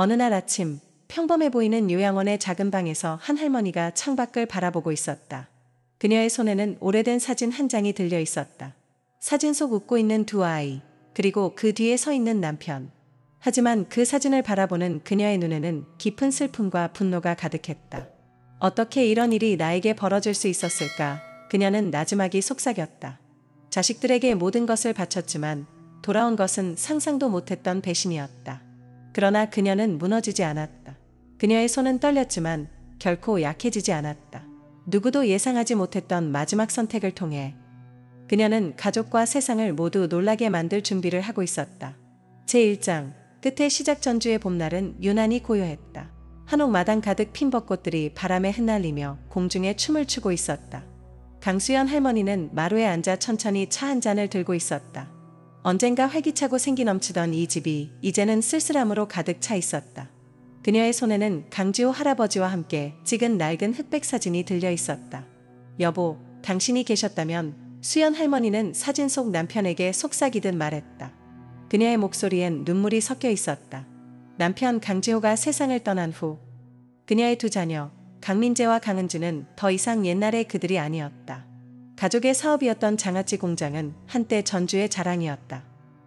어느 날 아침, 평범해 보이는 요양원의 작은 방에서 한 할머니가 창밖을 바라보고 있었다. 그녀의 손에는 오래된 사진 한 장이 들려 있었다. 사진 속 웃고 있는 두 아이, 그리고 그 뒤에 서 있는 남편. 하지만 그 사진을 바라보는 그녀의 눈에는 깊은 슬픔과 분노가 가득했다. 어떻게 이런 일이 나에게 벌어질 수 있었을까? 그녀는 나지막이 속삭였다. 자식들에게 모든 것을 바쳤지만 돌아온 것은 상상도 못했던 배신이었다. 그러나 그녀는 무너지지 않았다. 그녀의 손은 떨렸지만 결코 약해지지 않았다. 누구도 예상하지 못했던 마지막 선택을 통해 그녀는 가족과 세상을 모두 놀라게 만들 준비를 하고 있었다. 제1장, 끝의 시작 전주의 봄날은 유난히 고요했다. 한옥 마당 가득 핀 벚꽃들이 바람에 흩날리며 공중에 춤을 추고 있었다. 강수연 할머니는 마루에 앉아 천천히 차 한 잔을 들고 있었다. 언젠가 활기차고 생기 넘치던 이 집이 이제는 쓸쓸함으로 가득 차 있었다. 그녀의 손에는 강지호 할아버지와 함께 찍은 낡은 흑백 사진이 들려 있었다. 여보, 당신이 계셨다면? 수연 할머니는 사진 속 남편에게 속삭이듯 말했다. 그녀의 목소리엔 눈물이 섞여 있었다. 남편 강지호가 세상을 떠난 후 그녀의 두 자녀 강민재와 강은주는 더 이상 옛날의 그들이 아니었다. 가족의 사업이었던 장아찌 공장은 한때 전주의 자랑이었다.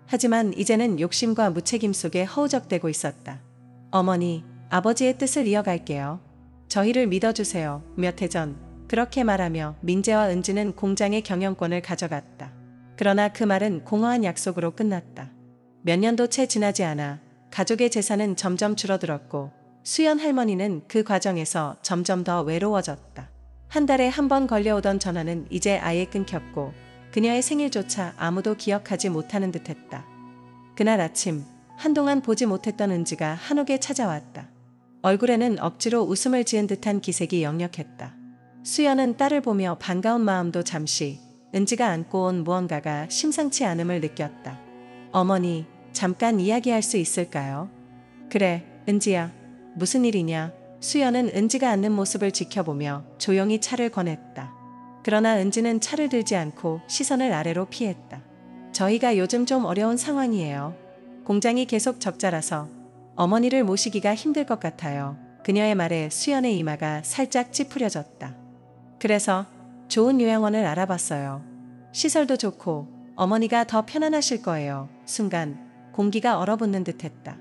하지만 이제는 욕심과 무책임 속에 허우적대고 있었다. 어머니, 아버지의 뜻을 이어갈게요. 저희를 믿어주세요. 몇 해 전 그렇게 말하며 민재와 은지는 공장의 경영권을 가져갔다. 그러나 그 말은 공허한 약속으로 끝났다. 몇 년도 채 지나지 않아 가족의 재산은 점점 줄어들었고 수연 할머니는 그 과정에서 점점 더 외로워졌다. 한 달에 한 번 걸려오던 전화는 이제 아예 끊겼고 그녀의 생일조차 아무도 기억하지 못하는 듯했다. 그날 아침, 한동안 보지 못했던 은지가 한옥에 찾아왔다. 얼굴에는 억지로 웃음을 지은 듯한 기색이 역력했다. 수연은 딸을 보며 반가운 마음도 잠시, 은지가 안고 온 무언가가 심상치 않음을 느꼈다. 어머니, 잠깐 이야기할 수 있을까요? 그래, 은지야. 무슨 일이냐? 수연은 은지가 앉는 모습을 지켜보며 조용히 차를 권했다. 그러나 은지는 차를 들지 않고 시선을 아래로 피했다. 저희가 요즘 좀 어려운 상황이에요. 공장이 계속 적자라서 어머니를 모시기가 힘들 것 같아요. 그녀의 말에 수연의 이마가 살짝 찌푸려졌다. 그래서 좋은 요양원을 알아봤어요. 시설도 좋고 어머니가 더 편안하실 거예요. 순간 공기가 얼어붙는 듯했다.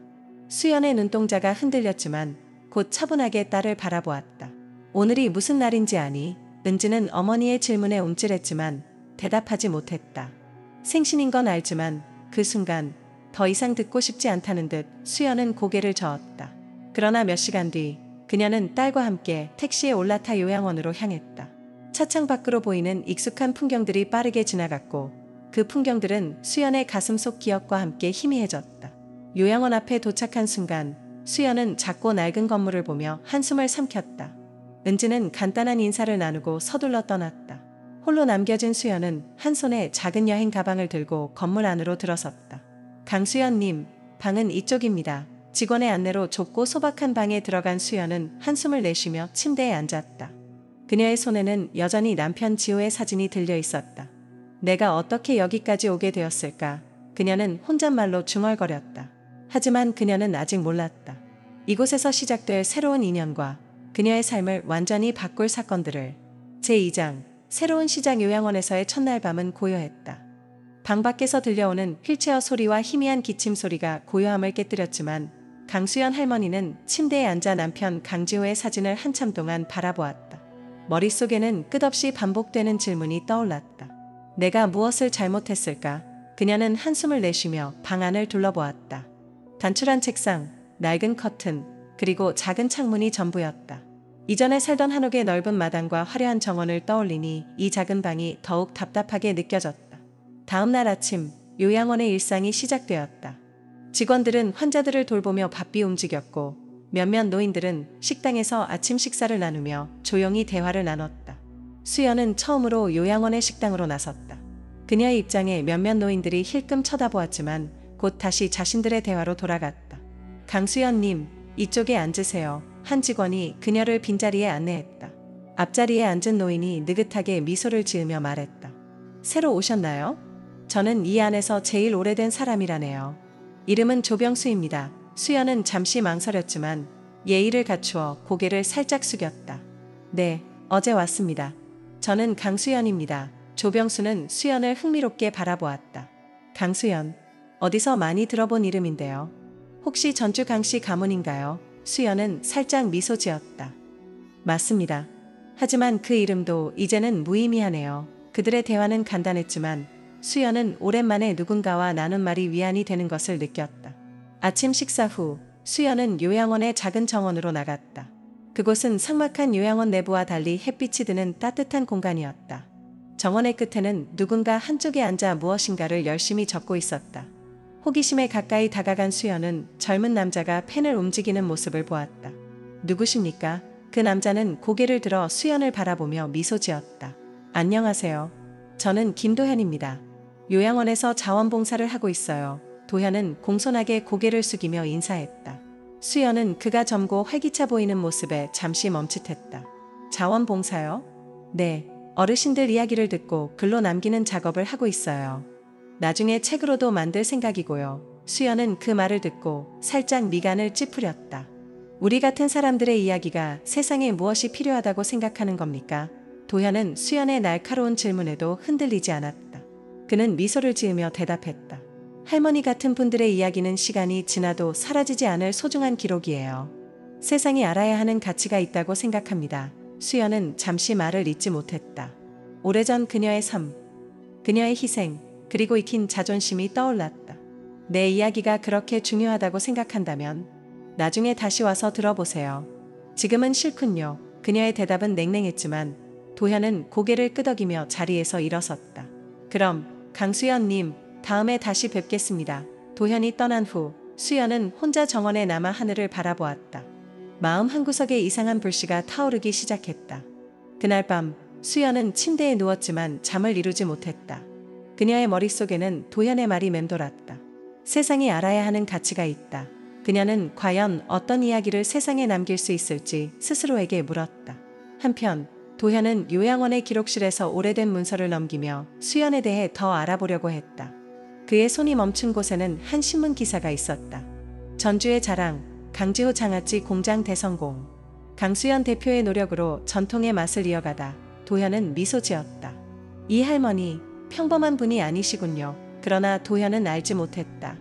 수연의 눈동자가 흔들렸지만 곧 차분하게 딸을 바라보았다. 오늘이 무슨 날인지 아니? 은지는 어머니의 질문에 움찔했지만 대답하지 못했다. 생신인 건 알지만 그 순간 더 이상 듣고 싶지 않다는 듯 수연은 고개를 저었다. 그러나 몇 시간 뒤 그녀는 딸과 함께 택시에 올라타 요양원으로 향했다. 차창 밖으로 보이는 익숙한 풍경들이 빠르게 지나갔고 그 풍경들은 수연의 가슴 속 기억과 함께 희미해졌다. 요양원 앞에 도착한 순간 수연은 작고 낡은 건물을 보며 한숨을 삼켰다. 은지는 간단한 인사를 나누고 서둘러 떠났다. 홀로 남겨진 수연은 한 손에 작은 여행 가방을 들고 건물 안으로 들어섰다. 강수연님, 방은 이쪽입니다. 직원의 안내로 좁고 소박한 방에 들어간 수연은 한숨을 내쉬며 침대에 앉았다. 그녀의 손에는 여전히 남편 지호의 사진이 들려 있었다. 내가 어떻게 여기까지 오게 되었을까? 그녀는 혼잣말로 중얼거렸다. 하지만 그녀는 아직 몰랐다. 이곳에서 시작될 새로운 인연과 그녀의 삶을 완전히 바꿀 사건들을. 제2장, 새로운 시작 요양원에서의 첫날 밤은 고요했다. 방 밖에서 들려오는 휠체어 소리와 희미한 기침 소리가 고요함을 깨뜨렸지만 강수연 할머니는 침대에 앉아 남편 강지호의 사진을 한참 동안 바라보았다. 머릿속에는 끝없이 반복되는 질문이 떠올랐다. 내가 무엇을 잘못했을까? 그녀는 한숨을 내쉬며 방 안을 둘러보았다. 단출한 책상, 낡은 커튼, 그리고 작은 창문이 전부였다. 이전에 살던 한옥의 넓은 마당과 화려한 정원을 떠올리니 이 작은 방이 더욱 답답하게 느껴졌다. 다음 날 아침, 요양원의 일상이 시작되었다. 직원들은 환자들을 돌보며 바삐 움직였고 몇몇 노인들은 식당에서 아침 식사를 나누며 조용히 대화를 나눴다. 수연은 처음으로 요양원의 식당으로 나섰다. 그녀의 입장에 몇몇 노인들이 힐끔 쳐다보았지만 곧 다시 자신들의 대화로 돌아갔다. 강수연님, 이쪽에 앉으세요. 한 직원이 그녀를 빈자리에 안내했다. 앞자리에 앉은 노인이 느긋하게 미소를 지으며 말했다. 새로 오셨나요? 저는 이 안에서 제일 오래된 사람이라네요. 이름은 조병수입니다. 수연은 잠시 망설였지만 예의를 갖추어 고개를 살짝 숙였다. 네, 어제 왔습니다. 저는 강수연입니다. 조병수는 수연을 흥미롭게 바라보았다. 강수연, 어디서 많이 들어본 이름인데요. 혹시 전주 강씨 가문인가요? 수연은 살짝 미소 지었다. 맞습니다. 하지만 그 이름도 이제는 무의미하네요. 그들의 대화는 간단했지만 수연은 오랜만에 누군가와 나눈 말이 위안이 되는 것을 느꼈다. 아침 식사 후 수연은 요양원의 작은 정원으로 나갔다. 그곳은 삭막한 요양원 내부와 달리 햇빛이 드는 따뜻한 공간이었다. 정원의 끝에는 누군가 한쪽에 앉아 무엇인가를 열심히 적고 있었다. 호기심에 가까이 다가간 수연은 젊은 남자가 펜을 움직이는 모습을 보았다. 누구십니까? 그 남자는 고개를 들어 수연을 바라보며 미소 지었다. 안녕하세요. 저는 김도현입니다. 요양원에서 자원봉사를 하고 있어요. 도현은 공손하게 고개를 숙이며 인사했다. 수연은 그가 젊고 활기차 보이는 모습에 잠시 멈칫했다. 자원봉사요? 네, 어르신들 이야기를 듣고 글로 남기는 작업을 하고 있어요. 나중에 책으로도 만들 생각이고요. 수연은 그 말을 듣고 살짝 미간을 찌푸렸다. 우리 같은 사람들의 이야기가 세상에 무엇이 필요하다고 생각하는 겁니까? 도현은 수연의 날카로운 질문에도 흔들리지 않았다. 그는 미소를 지으며 대답했다. 할머니 같은 분들의 이야기는 시간이 지나도 사라지지 않을 소중한 기록이에요. 세상이 알아야 하는 가치가 있다고 생각합니다. 수연은 잠시 말을 잇지 못했다. 오래전 그녀의 삶, 그녀의 희생, 그리고 익힌 자존심이 떠올랐다. 내 이야기가 그렇게 중요하다고 생각한다면 나중에 다시 와서 들어보세요. 지금은 싫군요. 그녀의 대답은 냉랭했지만 도현은 고개를 끄덕이며 자리에서 일어섰다. 그럼 강수연님, 다음에 다시 뵙겠습니다. 도현이 떠난 후 수연은 혼자 정원에 남아 하늘을 바라보았다. 마음 한구석에 이상한 불씨가 타오르기 시작했다. 그날 밤 수연은 침대에 누웠지만 잠을 이루지 못했다. 그녀의 머릿속에는 도현의 말이 맴돌았다. 세상이 알아야 하는 가치가 있다. 그녀는 과연 어떤 이야기를 세상에 남길 수 있을지 스스로에게 물었다. 한편 도현은 요양원의 기록실에서 오래된 문서를 넘기며 수연에 대해 더 알아보려고 했다. 그의 손이 멈춘 곳에는 한 신문 기사가 있었다. 전주의 자랑, 강지호 장아찌 공장 대성공. 강수연 대표의 노력으로 전통의 맛을 이어가다. 도현은 미소 지었다. 이 할머니, 평범한 분이 아니시군요. 그러나 도현은 알지 못했다.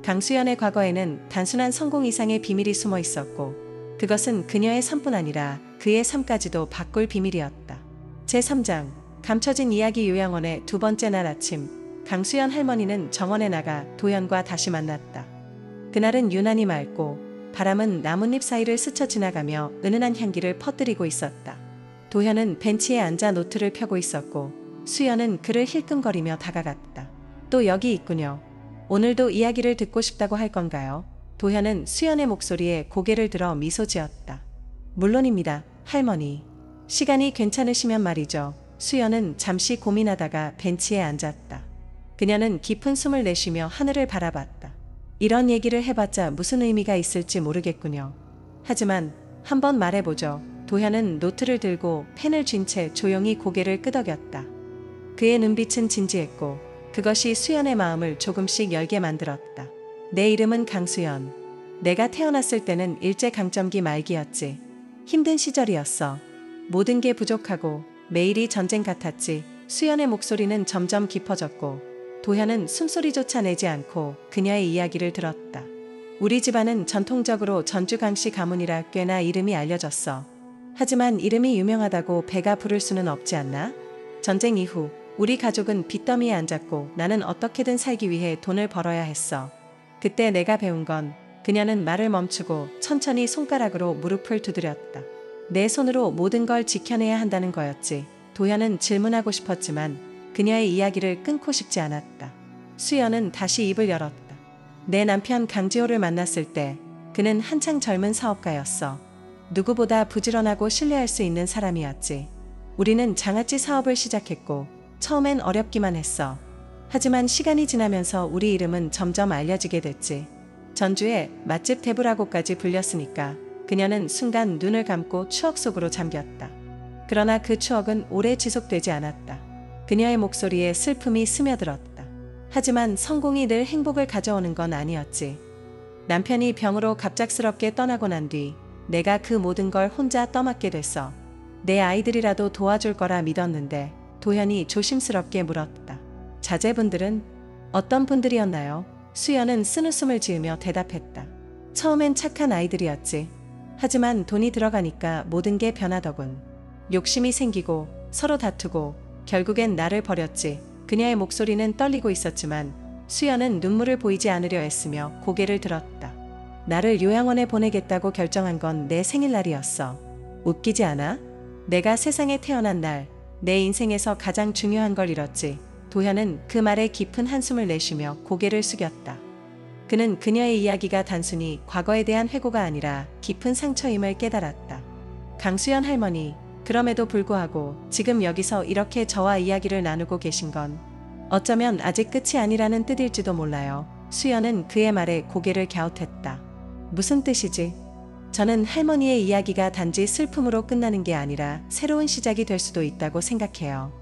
강수연의 과거에는 단순한 성공 이상의 비밀이 숨어 있었고 그것은 그녀의 삶뿐 아니라 그의 삶까지도 바꿀 비밀이었다. 제3장 감춰진 이야기 요양원의 두 번째 날 아침 강수연 할머니는 정원에 나가 도현과 다시 만났다. 그날은 유난히 맑고 바람은 나뭇잎 사이를 스쳐 지나가며 은은한 향기를 퍼뜨리고 있었다. 도현은 벤치에 앉아 노트를 펴고 있었고 수연은 그를 힐끔거리며 다가갔다. 또 여기 있군요. 오늘도 이야기를 듣고 싶다고 할 건가요? 도현은 수연의 목소리에 고개를 들어 미소 지었다. 물론입니다, 할머니. 시간이 괜찮으시면 말이죠. 수연은 잠시 고민하다가 벤치에 앉았다. 그녀는 깊은 숨을 내쉬며 하늘을 바라봤다. 이런 얘기를 해봤자 무슨 의미가 있을지 모르겠군요. 하지만 한번 말해보죠. 도현은 노트를 들고 펜을 쥔 채 조용히 고개를 끄덕였다. 그의 눈빛은 진지했고 그것이 수연의 마음을 조금씩 열게 만들었다. 내 이름은 강수연. 내가 태어났을 때는 일제강점기 말기였지. 힘든 시절이었어. 모든 게 부족하고 매일이 전쟁 같았지. 수연의 목소리는 점점 깊어졌고 도현은 숨소리조차 내지 않고 그녀의 이야기를 들었다. 우리 집안은 전통적으로 전주 강씨 가문이라 꽤나 이름이 알려졌어. 하지만 이름이 유명하다고 배가 부를 수는 없지 않나? 전쟁 이후 우리 가족은 빚더미에 앉았고 나는 어떻게든 살기 위해 돈을 벌어야 했어. 그때 내가 배운 건 그녀는 말을 멈추고 천천히 손가락으로 무릎을 두드렸다. 내 손으로 모든 걸 지켜내야 한다는 거였지. 도현은 질문하고 싶었지만 그녀의 이야기를 끊고 싶지 않았다. 수연은 다시 입을 열었다. 내 남편 강지호를 만났을 때 그는 한창 젊은 사업가였어. 누구보다 부지런하고 신뢰할 수 있는 사람이었지. 우리는 장아찌 사업을 시작했고 처음엔 어렵기만 했어. 하지만 시간이 지나면서 우리 이름은 점점 알려지게 됐지. 전주의 맛집 대부라고까지 불렸으니까 그녀는 순간 눈을 감고 추억 속으로 잠겼다. 그러나 그 추억은 오래 지속되지 않았다. 그녀의 목소리에 슬픔이 스며들었다. 하지만 성공이 늘 행복을 가져오는 건 아니었지. 남편이 병으로 갑작스럽게 떠나고 난 뒤 내가 그 모든 걸 혼자 떠맡게 됐어. 내 아이들이라도 도와줄 거라 믿었는데 도현이 조심스럽게 물었다. 자제분들은 어떤 분들이었나요? 수연은 쓴웃음을 지으며 대답했다. 처음엔 착한 아이들이었지. 하지만 돈이 들어가니까 모든 게 변하더군. 욕심이 생기고 서로 다투고 결국엔 나를 버렸지. 그녀의 목소리는 떨리고 있었지만 수연은 눈물을 보이지 않으려 했으며 고개를 들었다. 나를 요양원에 보내겠다고 결정한 건 내 생일날이었어. 웃기지 않아? 내가 세상에 태어난 날, 내 인생에서 가장 중요한 걸 잃었지. 도현은 그 말에 깊은 한숨을 내쉬며 고개를 숙였다. 그는 그녀의 이야기가 단순히 과거에 대한 회고가 아니라 깊은 상처임을 깨달았다. 강수연 할머니, 그럼에도 불구하고 지금 여기서 이렇게 저와 이야기를 나누고 계신 건 어쩌면 아직 끝이 아니라는 뜻일지도 몰라요. 수연은 그의 말에 고개를 갸웃했다. 무슨 뜻이지? 저는 할머니의 이야기가 단지 슬픔으로 끝나는 게 아니라 새로운 시작이 될 수도 있다고 생각해요.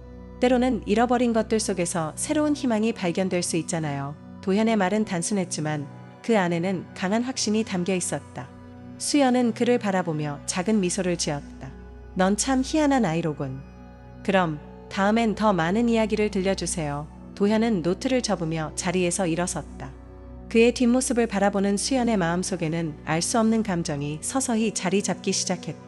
때로는 잃어버린 것들 속에서 새로운 희망이 발견될 수 있잖아요. 도현의 말은 단순했지만 그 안에는 강한 확신이 담겨 있었다. 수연은 그를 바라보며 작은 미소를 지었다. 넌 참 희한한 아이로군. 그럼 다음엔 더 많은 이야기를 들려주세요. 도현은 노트를 접으며 자리에서 일어섰다. 그의 뒷모습을 바라보는 수연의 마음속에는 알 수 없는 감정이 서서히 자리 잡기 시작했다.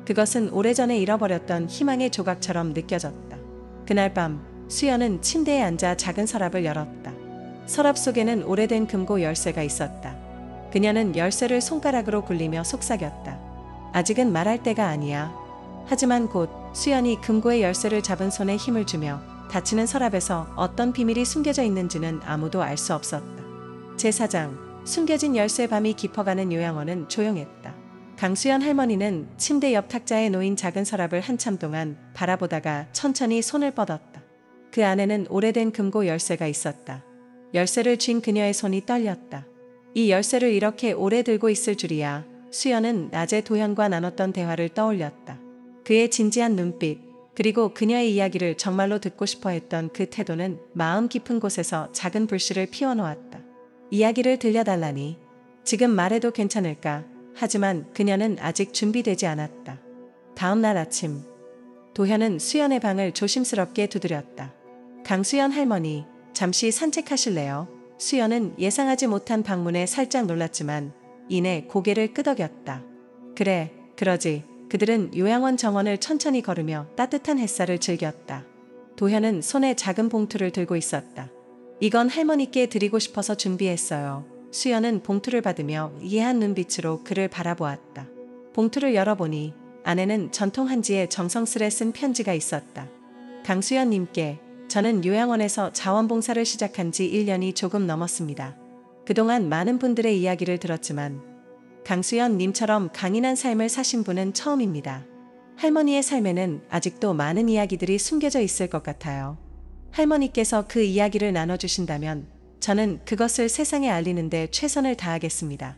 그것은 오래전에 잃어버렸던 희망의 조각처럼 느껴졌다. 그날 밤 수연은 침대에 앉아 작은 서랍을 열었다. 서랍 속에는 오래된 금고 열쇠가 있었다. 그녀는 열쇠를 손가락으로 굴리며 속삭였다. 아직은 말할 때가 아니야. 하지만 곧 수연이 금고의 열쇠를 잡은 손에 힘을 주며 닫히는 서랍에서 어떤 비밀이 숨겨져 있는지는 아무도 알 수 없었다. 제4장, 숨겨진 열쇠. 밤이 깊어가는 요양원은 조용했다. 강수연 할머니는 침대 옆 탁자에 놓인 작은 서랍을 한참 동안 바라보다가 천천히 손을 뻗었다. 그 안에는 오래된 금고 열쇠가 있었다. 열쇠를 쥔 그녀의 손이 떨렸다. 이 열쇠를 이렇게 오래 들고 있을 줄이야. 수연은 낮에 도현과 나눴던 대화를 떠올렸다. 그의 진지한 눈빛, 그리고 그녀의 이야기를 정말로 듣고 싶어 했던 그 태도는 마음 깊은 곳에서 작은 불씨를 피워놓았다. 이야기를 들려달라니. 지금 말해도 괜찮을까? 하지만 그녀는 아직 준비되지 않았다. 다음 날 아침, 도현은 수연의 방을 조심스럽게 두드렸다. 강수연 할머니, 잠시 산책하실래요? 수연은 예상하지 못한 방문에 살짝 놀랐지만 이내 고개를 끄덕였다. 그래, 그러지. 그들은 요양원 정원을 천천히 걸으며 따뜻한 햇살을 즐겼다. 도현은 손에 작은 봉투를 들고 있었다. 이건 할머니께 드리고 싶어서 준비했어요. 수연은 봉투를 받으며 이해한 눈빛으로 그를 바라보았다. 봉투를 열어보니 안에는 전통 한지에 정성스레 쓴 편지가 있었다. 강수연님께, 저는 요양원에서 자원봉사를 시작한 지 1년이 조금 넘었습니다. 그동안 많은 분들의 이야기를 들었지만 강수연님처럼 강인한 삶을 사신 분은 처음입니다. 할머니의 삶에는 아직도 많은 이야기들이 숨겨져 있을 것 같아요. 할머니께서 그 이야기를 나눠주신다면 저는 그것을 세상에 알리는데 최선을 다하겠습니다.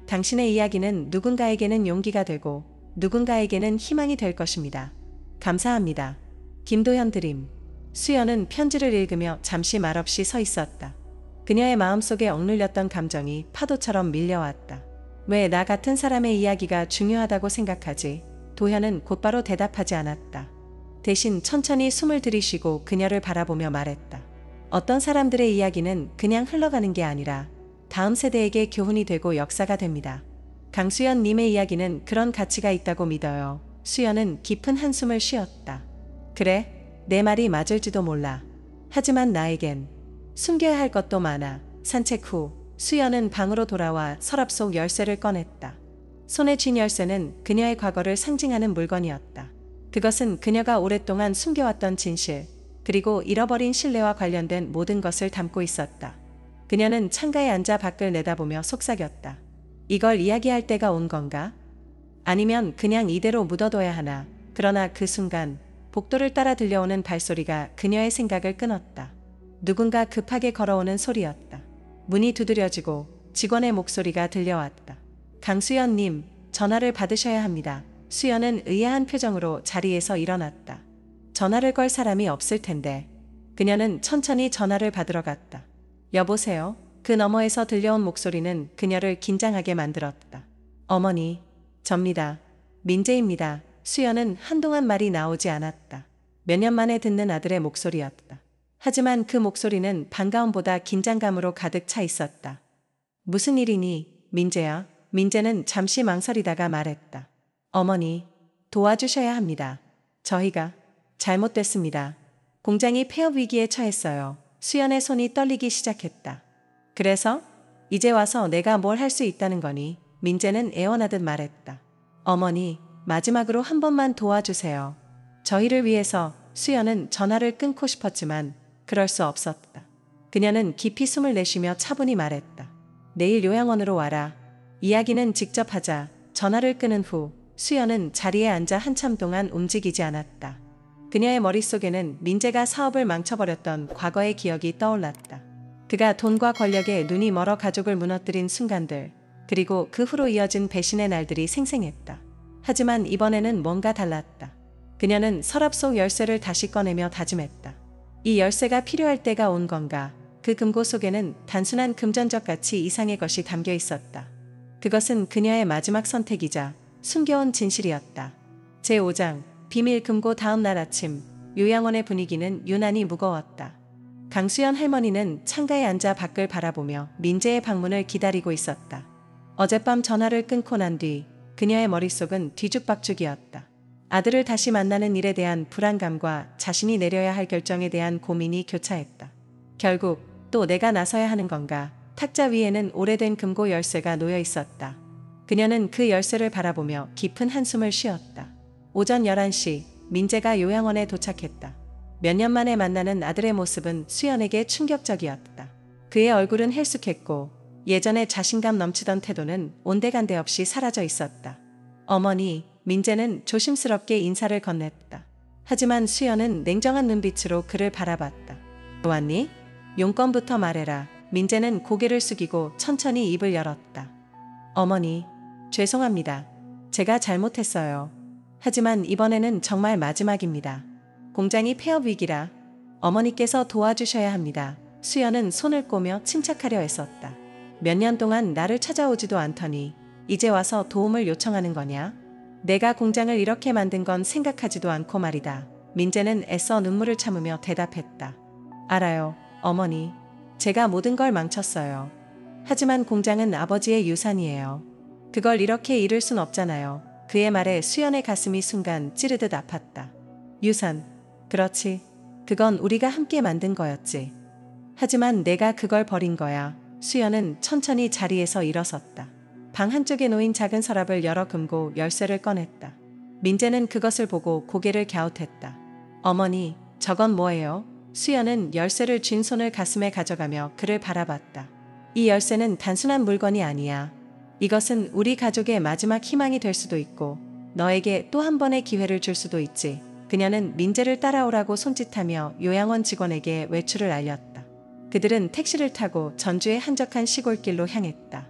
당신의 이야기는 누군가에게는 용기가 되고 누군가에게는 희망이 될 것입니다. 감사합니다. 김도현 드림. 수연은 편지를 읽으며 잠시 말없이 서 있었다. 그녀의 마음속에 억눌렸던 감정이 파도처럼 밀려왔다. 왜 나 같은 사람의 이야기가 중요하다고 생각하지? 도현은 곧바로 대답하지 않았다. 대신 천천히 숨을 들이쉬고 그녀를 바라보며 말했다. 어떤 사람들의 이야기는 그냥 흘러가는 게 아니라 다음 세대에게 교훈이 되고 역사가 됩니다. 강수연 님의 이야기는 그런 가치가 있다고 믿어요. 수연은 깊은 한숨을 쉬었다. 그래, 내 말이 맞을지도 몰라. 하지만 나에겐 숨겨야 할 것도 많아. 산책 후 수연은 방으로 돌아와 서랍 속 열쇠를 꺼냈다. 손에 쥔 열쇠는 그녀의 과거를 상징하는 물건이었다. 그것은 그녀가 오랫동안 숨겨왔던 진실, 그리고 잃어버린 신뢰와 관련된 모든 것을 담고 있었다. 그녀는 창가에 앉아 밖을 내다보며 속삭였다. 이걸 이야기할 때가 온 건가? 아니면 그냥 이대로 묻어둬야 하나? 그러나 그 순간 복도를 따라 들려오는 발소리가 그녀의 생각을 끊었다. 누군가 급하게 걸어오는 소리였다. 문이 두드려지고 직원의 목소리가 들려왔다. 강수연님, 전화를 받으셔야 합니다. 수연은 의아한 표정으로 자리에서 일어났다. 전화를 걸 사람이 없을 텐데. 그녀는 천천히 전화를 받으러 갔다. 여보세요? 그 너머에서 들려온 목소리는 그녀를 긴장하게 만들었다. 어머니, 접니다. 민재입니다. 수연은 한동안 말이 나오지 않았다. 몇 년 만에 듣는 아들의 목소리였다. 하지만 그 목소리는 반가움보다 긴장감으로 가득 차 있었다. 무슨 일이니, 민재야? 민재는 잠시 망설이다가 말했다. 어머니, 도와주셔야 합니다. 저희가 잘못됐습니다. 공장이 폐업 위기에 처했어요. 수연의 손이 떨리기 시작했다. 그래서? 이제 와서 내가 뭘 할 수 있다는 거니? 민재는 애원하듯 말했다. 어머니, 마지막으로 한 번만 도와주세요. 저희를 위해서. 수연은 전화를 끊고 싶었지만 그럴 수 없었다. 그녀는 깊이 숨을 내쉬며 차분히 말했다. 내일 요양원으로 와라. 이야기는 직접 하자. 전화를 끊은 후 수연은 자리에 앉아 한참 동안 움직이지 않았다. 그녀의 머릿속에는 민재가 사업을 망쳐버렸던 과거의 기억이 떠올랐다. 그가 돈과 권력에 눈이 멀어 가족을 무너뜨린 순간들, 그리고 그 후로 이어진 배신의 날들이 생생했다. 하지만 이번에는 뭔가 달랐다. 그녀는 서랍 속 열쇠를 다시 꺼내며 다짐했다. 이 열쇠가 필요할 때가 온 건가? 그 금고 속에는 단순한 금전적 가치 이상의 것이 담겨 있었다. 그것은 그녀의 마지막 선택이자 숨겨온 진실이었다. 제5장 비밀 금고. 다음 날 아침, 요양원의 분위기는 유난히 무거웠다. 강수연 할머니는 창가에 앉아 밖을 바라보며 민재의 방문을 기다리고 있었다. 어젯밤 전화를 끊고 난 뒤 그녀의 머릿속은 뒤죽박죽이었다. 아들을 다시 만나는 일에 대한 불안감과 자신이 내려야 할 결정에 대한 고민이 교차했다. 결국 또 내가 나서야 하는 건가? 탁자 위에는 오래된 금고 열쇠가 놓여 있었다. 그녀는 그 열쇠를 바라보며 깊은 한숨을 쉬었다. 오전 11시, 민재가 요양원에 도착했다. 몇 년 만에 만나는 아들의 모습은 수연에게 충격적이었다. 그의 얼굴은 헬쑥했고 예전의 자신감 넘치던 태도는 온데간데 없이 사라져 있었다. 어머니, 민재는 조심스럽게 인사를 건넸다. 하지만 수연은 냉정한 눈빛으로 그를 바라봤다. 왔니? 용건부터 말해라. 민재는 고개를 숙이고 천천히 입을 열었다. 어머니, 죄송합니다. 제가 잘못했어요. 하지만 이번에는 정말 마지막입니다. 공장이 폐업 위기라 어머니께서 도와주셔야 합니다. 수연은 손을 꼬며 침착하려 애썼다. 몇 년 동안 나를 찾아오지도 않더니 이제 와서 도움을 요청하는 거냐? 내가 공장을 이렇게 만든 건 생각하지도 않고 말이다. 민재는 애써 눈물을 참으며 대답했다. 알아요, 어머니. 제가 모든 걸 망쳤어요. 하지만 공장은 아버지의 유산이에요. 그걸 이렇게 잃을 순 없잖아요. 그의 말에 수연의 가슴이 순간 찌르듯 아팠다. 유산. 그렇지. 그건 우리가 함께 만든 거였지. 하지만 내가 그걸 버린 거야. 수연은 천천히 자리에서 일어섰다. 방 한쪽에 놓인 작은 서랍을 열어 금고 열쇠를 꺼냈다. 민재는 그것을 보고 고개를 갸웃했다. 어머니, 저건 뭐예요? 수연은 열쇠를 쥔 손을 가슴에 가져가며 그를 바라봤다. 이 열쇠는 단순한 물건이 아니야. 이것은 우리 가족의 마지막 희망이 될 수도 있고 너에게 또 한 번의 기회를 줄 수도 있지. 그녀는 민재를 따라오라고 손짓하며 요양원 직원에게 외출을 알렸다. 그들은 택시를 타고 전주의 한적한 시골길로 향했다.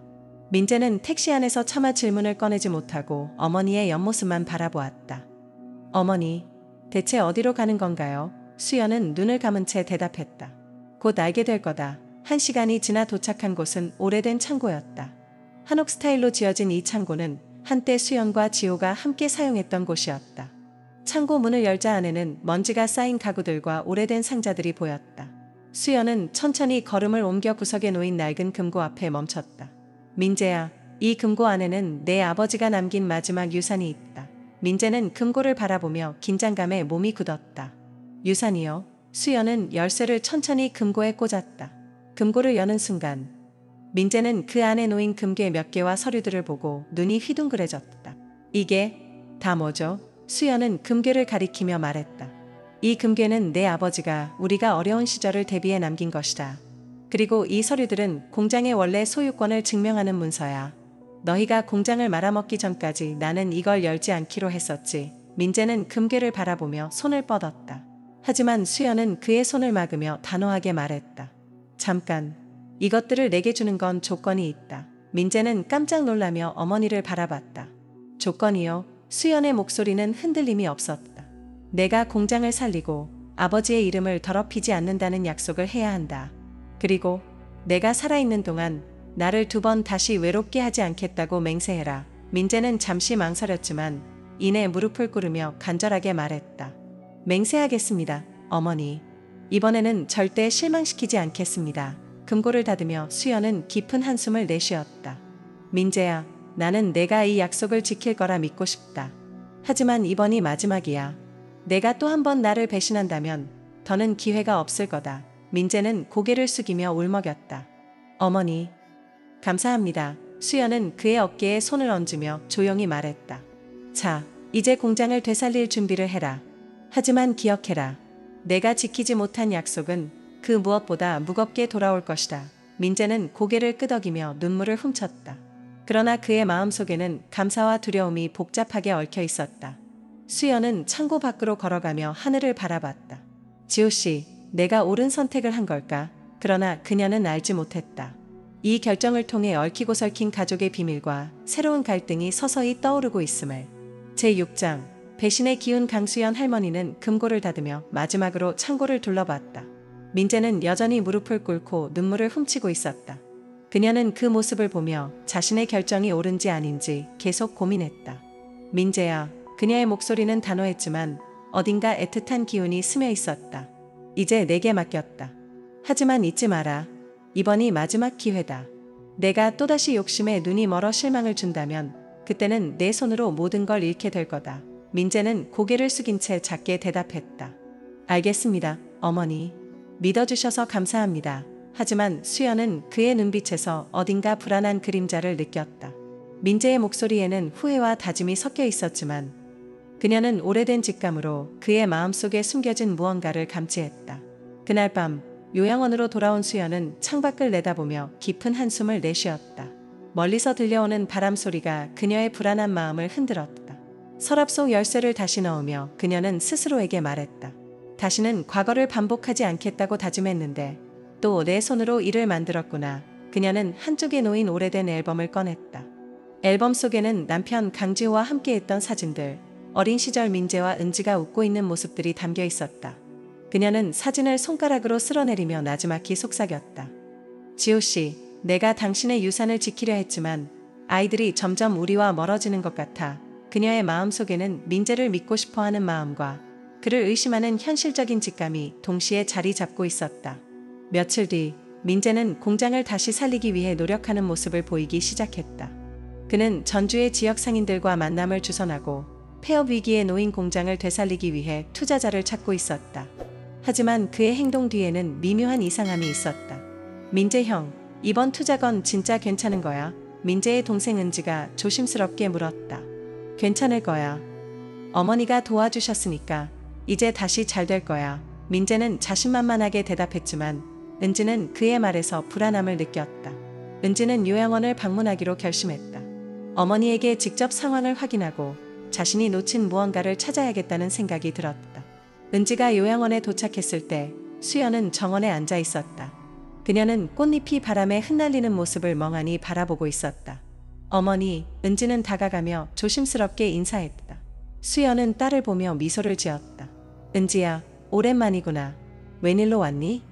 민재는 택시 안에서 차마 질문을 꺼내지 못하고 어머니의 옆모습만 바라보았다. 어머니, 대체 어디로 가는 건가요? 수연은 눈을 감은 채 대답했다. 곧 알게 될 거다. 1시간이 지나 도착한 곳은 오래된 창고였다. 한옥 스타일로 지어진 이 창고는 한때 수연과 지호가 함께 사용했던 곳이었다. 창고 문을 열자 안에는 먼지가 쌓인 가구들과 오래된 상자들이 보였다. 수연은 천천히 걸음을 옮겨 구석에 놓인 낡은 금고 앞에 멈췄다. 민재야, 이 금고 안에는 내 아버지가 남긴 마지막 유산이 있다. 민재는 금고를 바라보며 긴장감에 몸이 굳었다. 유산이요? 수연은 열쇠를 천천히 금고에 꽂았다. 금고를 여는 순간 민재는 그 안에 놓인 금괴 몇 개와 서류들을 보고 눈이 휘둥그레졌다. 이게 다 뭐죠? 수연은 금괴를 가리키며 말했다. 이 금괴는 내 아버지가 우리가 어려운 시절을 대비해 남긴 것이다. 그리고 이 서류들은 공장의 원래 소유권을 증명하는 문서야. 너희가 공장을 말아먹기 전까지 나는 이걸 열지 않기로 했었지. 민재는 금괴를 바라보며 손을 뻗었다. 하지만 수연은 그의 손을 막으며 단호하게 말했다. 잠깐, 이것들을 내게 주는 건 조건이 있다. 민재는 깜짝 놀라며 어머니를 바라봤다. 조건이요? 수연의 목소리는 흔들림이 없었다. 내가 공장을 살리고 아버지의 이름을 더럽히지 않는다는 약속을 해야 한다. 그리고 내가 살아있는 동안 나를 2번 다시 외롭게 하지 않겠다고 맹세해라. 민재는 잠시 망설였지만 이내 무릎을 꿇으며 간절하게 말했다. 맹세하겠습니다, 어머니. 이번에는 절대 실망시키지 않겠습니다. 금고를 닫으며 수연은 깊은 한숨을 내쉬었다. 민재야, 나는 내가 이 약속을 지킬 거라 믿고 싶다. 하지만 이번이 마지막이야. 내가 또 한 번 나를 배신한다면 더는 기회가 없을 거다. 민재는 고개를 숙이며 울먹였다. 어머니, 감사합니다. 수연은 그의 어깨에 손을 얹으며 조용히 말했다. 자, 이제 공장을 되살릴 준비를 해라. 하지만 기억해라. 내가 지키지 못한 약속은 그 무엇보다 무겁게 돌아올 것이다. 민재는 고개를 끄덕이며 눈물을 훔쳤다. 그러나 그의 마음속에는 감사와 두려움이 복잡하게 얽혀 있었다. 수연은 창고 밖으로 걸어가며 하늘을 바라봤다. 지호씨, 내가 옳은 선택을 한 걸까? 그러나 그녀는 알지 못했다. 이 결정을 통해 얽히고 설킨 가족의 비밀과 새로운 갈등이 서서히 떠오르고 있음을. 제6장 배신의 기운. 강수연 할머니는 금고를 닫으며 마지막으로 창고를 둘러봤다. 민재는 여전히 무릎을 꿇고 눈물을 훔치고 있었다. 그녀는 그 모습을 보며 자신의 결정이 옳은지 아닌지 계속 고민했다. 민재야, 그녀의 목소리는 단호했지만 어딘가 애틋한 기운이 스며 있었다. 이제 내게 맡겼다. 하지만 잊지 마라. 이번이 마지막 기회다. 내가 또다시 욕심에 눈이 멀어 실망을 준다면 그때는 내 손으로 모든 걸 잃게 될 거다. 민재는 고개를 숙인 채 작게 대답했다. 알겠습니다, 어머니. 믿어주셔서 감사합니다. 하지만 수연은 그의 눈빛에서 어딘가 불안한 그림자를 느꼈다. 민재의 목소리에는 후회와 다짐이 섞여 있었지만 그녀는 오래된 직감으로 그의 마음속에 숨겨진 무언가를 감지했다. 그날 밤 요양원으로 돌아온 수연은 창밖을 내다보며 깊은 한숨을 내쉬었다. 멀리서 들려오는 바람 소리가 그녀의 불안한 마음을 흔들었다. 서랍 속 열쇠를 다시 넣으며 그녀는 스스로에게 말했다. 다시는 과거를 반복하지 않겠다고 다짐했는데 또 내 손으로 이를 만들었구나. 그녀는 한쪽에 놓인 오래된 앨범을 꺼냈다. 앨범 속에는 남편 강지호와 함께했던 사진들, 어린 시절 민재와 은지가 웃고 있는 모습들이 담겨 있었다. 그녀는 사진을 손가락으로 쓸어내리며 나지막히 속삭였다. 지호씨, 내가 당신의 유산을 지키려 했지만 아이들이 점점 우리와 멀어지는 것 같아. 그녀의 마음속에는 민재를 믿고 싶어하는 마음과 그를 의심하는 현실적인 직감이 동시에 자리 잡고 있었다. 며칠 뒤 민재는 공장을 다시 살리기 위해 노력하는 모습을 보이기 시작했다. 그는 전주의 지역 상인들과 만남을 주선하고 폐업 위기에 놓인 공장을 되살리기 위해 투자자를 찾고 있었다. 하지만 그의 행동 뒤에는 미묘한 이상함이 있었다. 민재 형, 이번 투자건 진짜 괜찮은 거야? 민재의 동생 은지가 조심스럽게 물었다. 괜찮을 거야. 어머니가 도와주셨으니까 이제 다시 잘 될 거야. 민재는 자신만만하게 대답했지만 은지는 그의 말에서 불안함을 느꼈다. 은지는 요양원을 방문하기로 결심했다. 어머니에게 직접 상황을 확인하고 자신이 놓친 무언가를 찾아야겠다는 생각이 들었다. 은지가 요양원에 도착했을 때 수연은 정원에 앉아 있었다. 그녀는 꽃잎이 바람에 흩날리는 모습을 멍하니 바라보고 있었다. 어머니, 은지는 다가가며 조심스럽게 인사했다. 수연은 딸을 보며 미소를 지었다. 은지야, 오랜만이구나. 웬일로 왔니?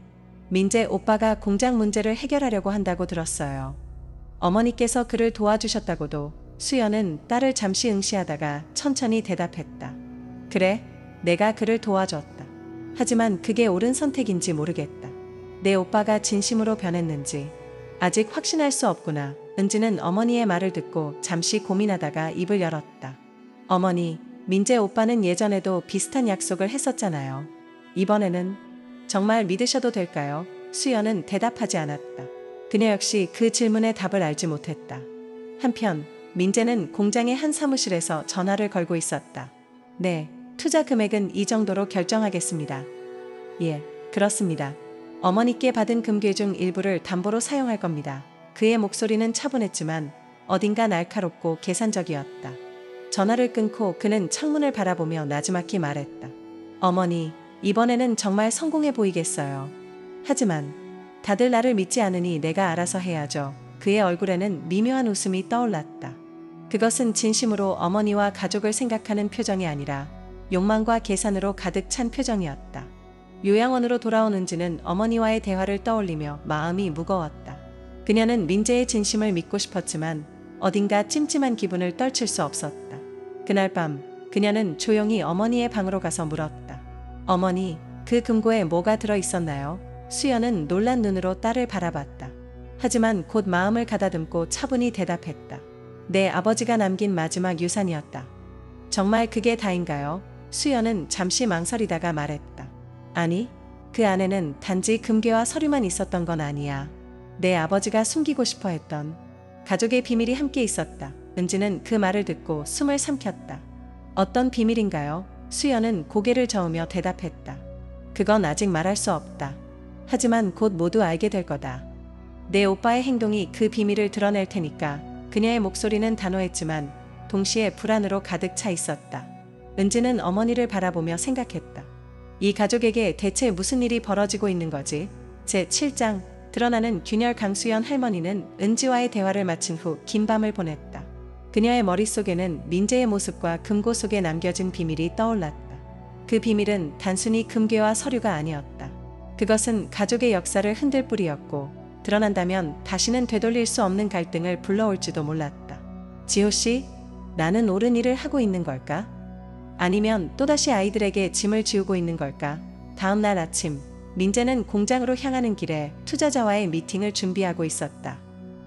민재 오빠가 공장 문제를 해결하려고 한다고 들었어요. 어머니께서 그를 도와주셨다고도. 수연은 딸을 잠시 응시하다가 천천히 대답했다. 그래, 내가 그를 도와줬다. 하지만 그게 옳은 선택인지 모르겠다. 내 오빠가 진심으로 변했는지 아직 확신할 수 없구나. 은지는 어머니의 말을 듣고 잠시 고민하다가 입을 열었다. 어머니, 민재 오빠는 예전에도 비슷한 약속을 했었잖아요. 이번에는 정말 믿으셔도 될까요? 수연은 대답하지 않았다. 그녀 역시 그 질문에 답을 알지 못했다. 한편 민재는 공장의 한 사무실에서 전화를 걸고 있었다. 네, 투자 금액은 이 정도로 결정하겠습니다. 예, 그렇습니다. 어머니께 받은 금괴 중 일부를 담보로 사용할 겁니다. 그의 목소리는 차분했지만 어딘가 날카롭고 계산적이었다. 전화를 끊고 그는 창문을 바라보며 나지막히 말했다. 어머니, 이번에는 정말 성공해 보이겠어요. 하지만 다들 나를 믿지 않으니 내가 알아서 해야죠. 그의 얼굴에는 미묘한 웃음이 떠올랐다. 그것은 진심으로 어머니와 가족을 생각하는 표정이 아니라 욕망과 계산으로 가득 찬 표정이었다. 요양원으로 돌아온 은지는 어머니와의 대화를 떠올리며 마음이 무거웠다. 그녀는 민재의 진심을 믿고 싶었지만 어딘가 찜찜한 기분을 떨칠 수 없었다. 그날 밤 그녀는 조용히 어머니의 방으로 가서 물었다. 어머니, 그 금고에 뭐가 들어있었나요? 수연은 놀란 눈으로 딸을 바라봤다. 하지만 곧 마음을 가다듬고 차분히 대답했다. 내 아버지가 남긴 마지막 유산이었다. 정말 그게 다인가요? 수연은 잠시 망설이다가 말했다. 아니, 그 안에는 단지 금괴와 서류만 있었던 건 아니야. 내 아버지가 숨기고 싶어 했던 가족의 비밀이 함께 있었다. 은지는 그 말을 듣고 숨을 삼켰다. 어떤 비밀인가요? 수연은 고개를 저으며 대답했다. 그건 아직 말할 수 없다. 하지만 곧 모두 알게 될 거다. 내 오빠의 행동이 그 비밀을 드러낼 테니까. 그녀의 목소리는 단호했지만 동시에 불안으로 가득 차 있었다. 은지는 어머니를 바라보며 생각했다. 이 가족에게 대체 무슨 일이 벌어지고 있는 거지? 제7장 드러나는 균열. 강수연 할머니는 은지와의 대화를 마친 후 긴 밤을 보냈다. 그녀의 머릿속에는 민재의 모습과 금고 속에 남겨진 비밀이 떠올랐다. 그 비밀은 단순히 금괴와 서류가 아니었다. 그것은 가족의 역사를 흔들 뿌리였고 드러난다면 다시는 되돌릴 수 없는 갈등을 불러올지도 몰랐다. 지호씨, 나는 옳은 일을 하고 있는 걸까? 아니면 또다시 아이들에게 짐을 지우고 있는 걸까? 다음 날 아침, 민재는 공장으로 향하는 길에 투자자와의 미팅을 준비하고 있었다.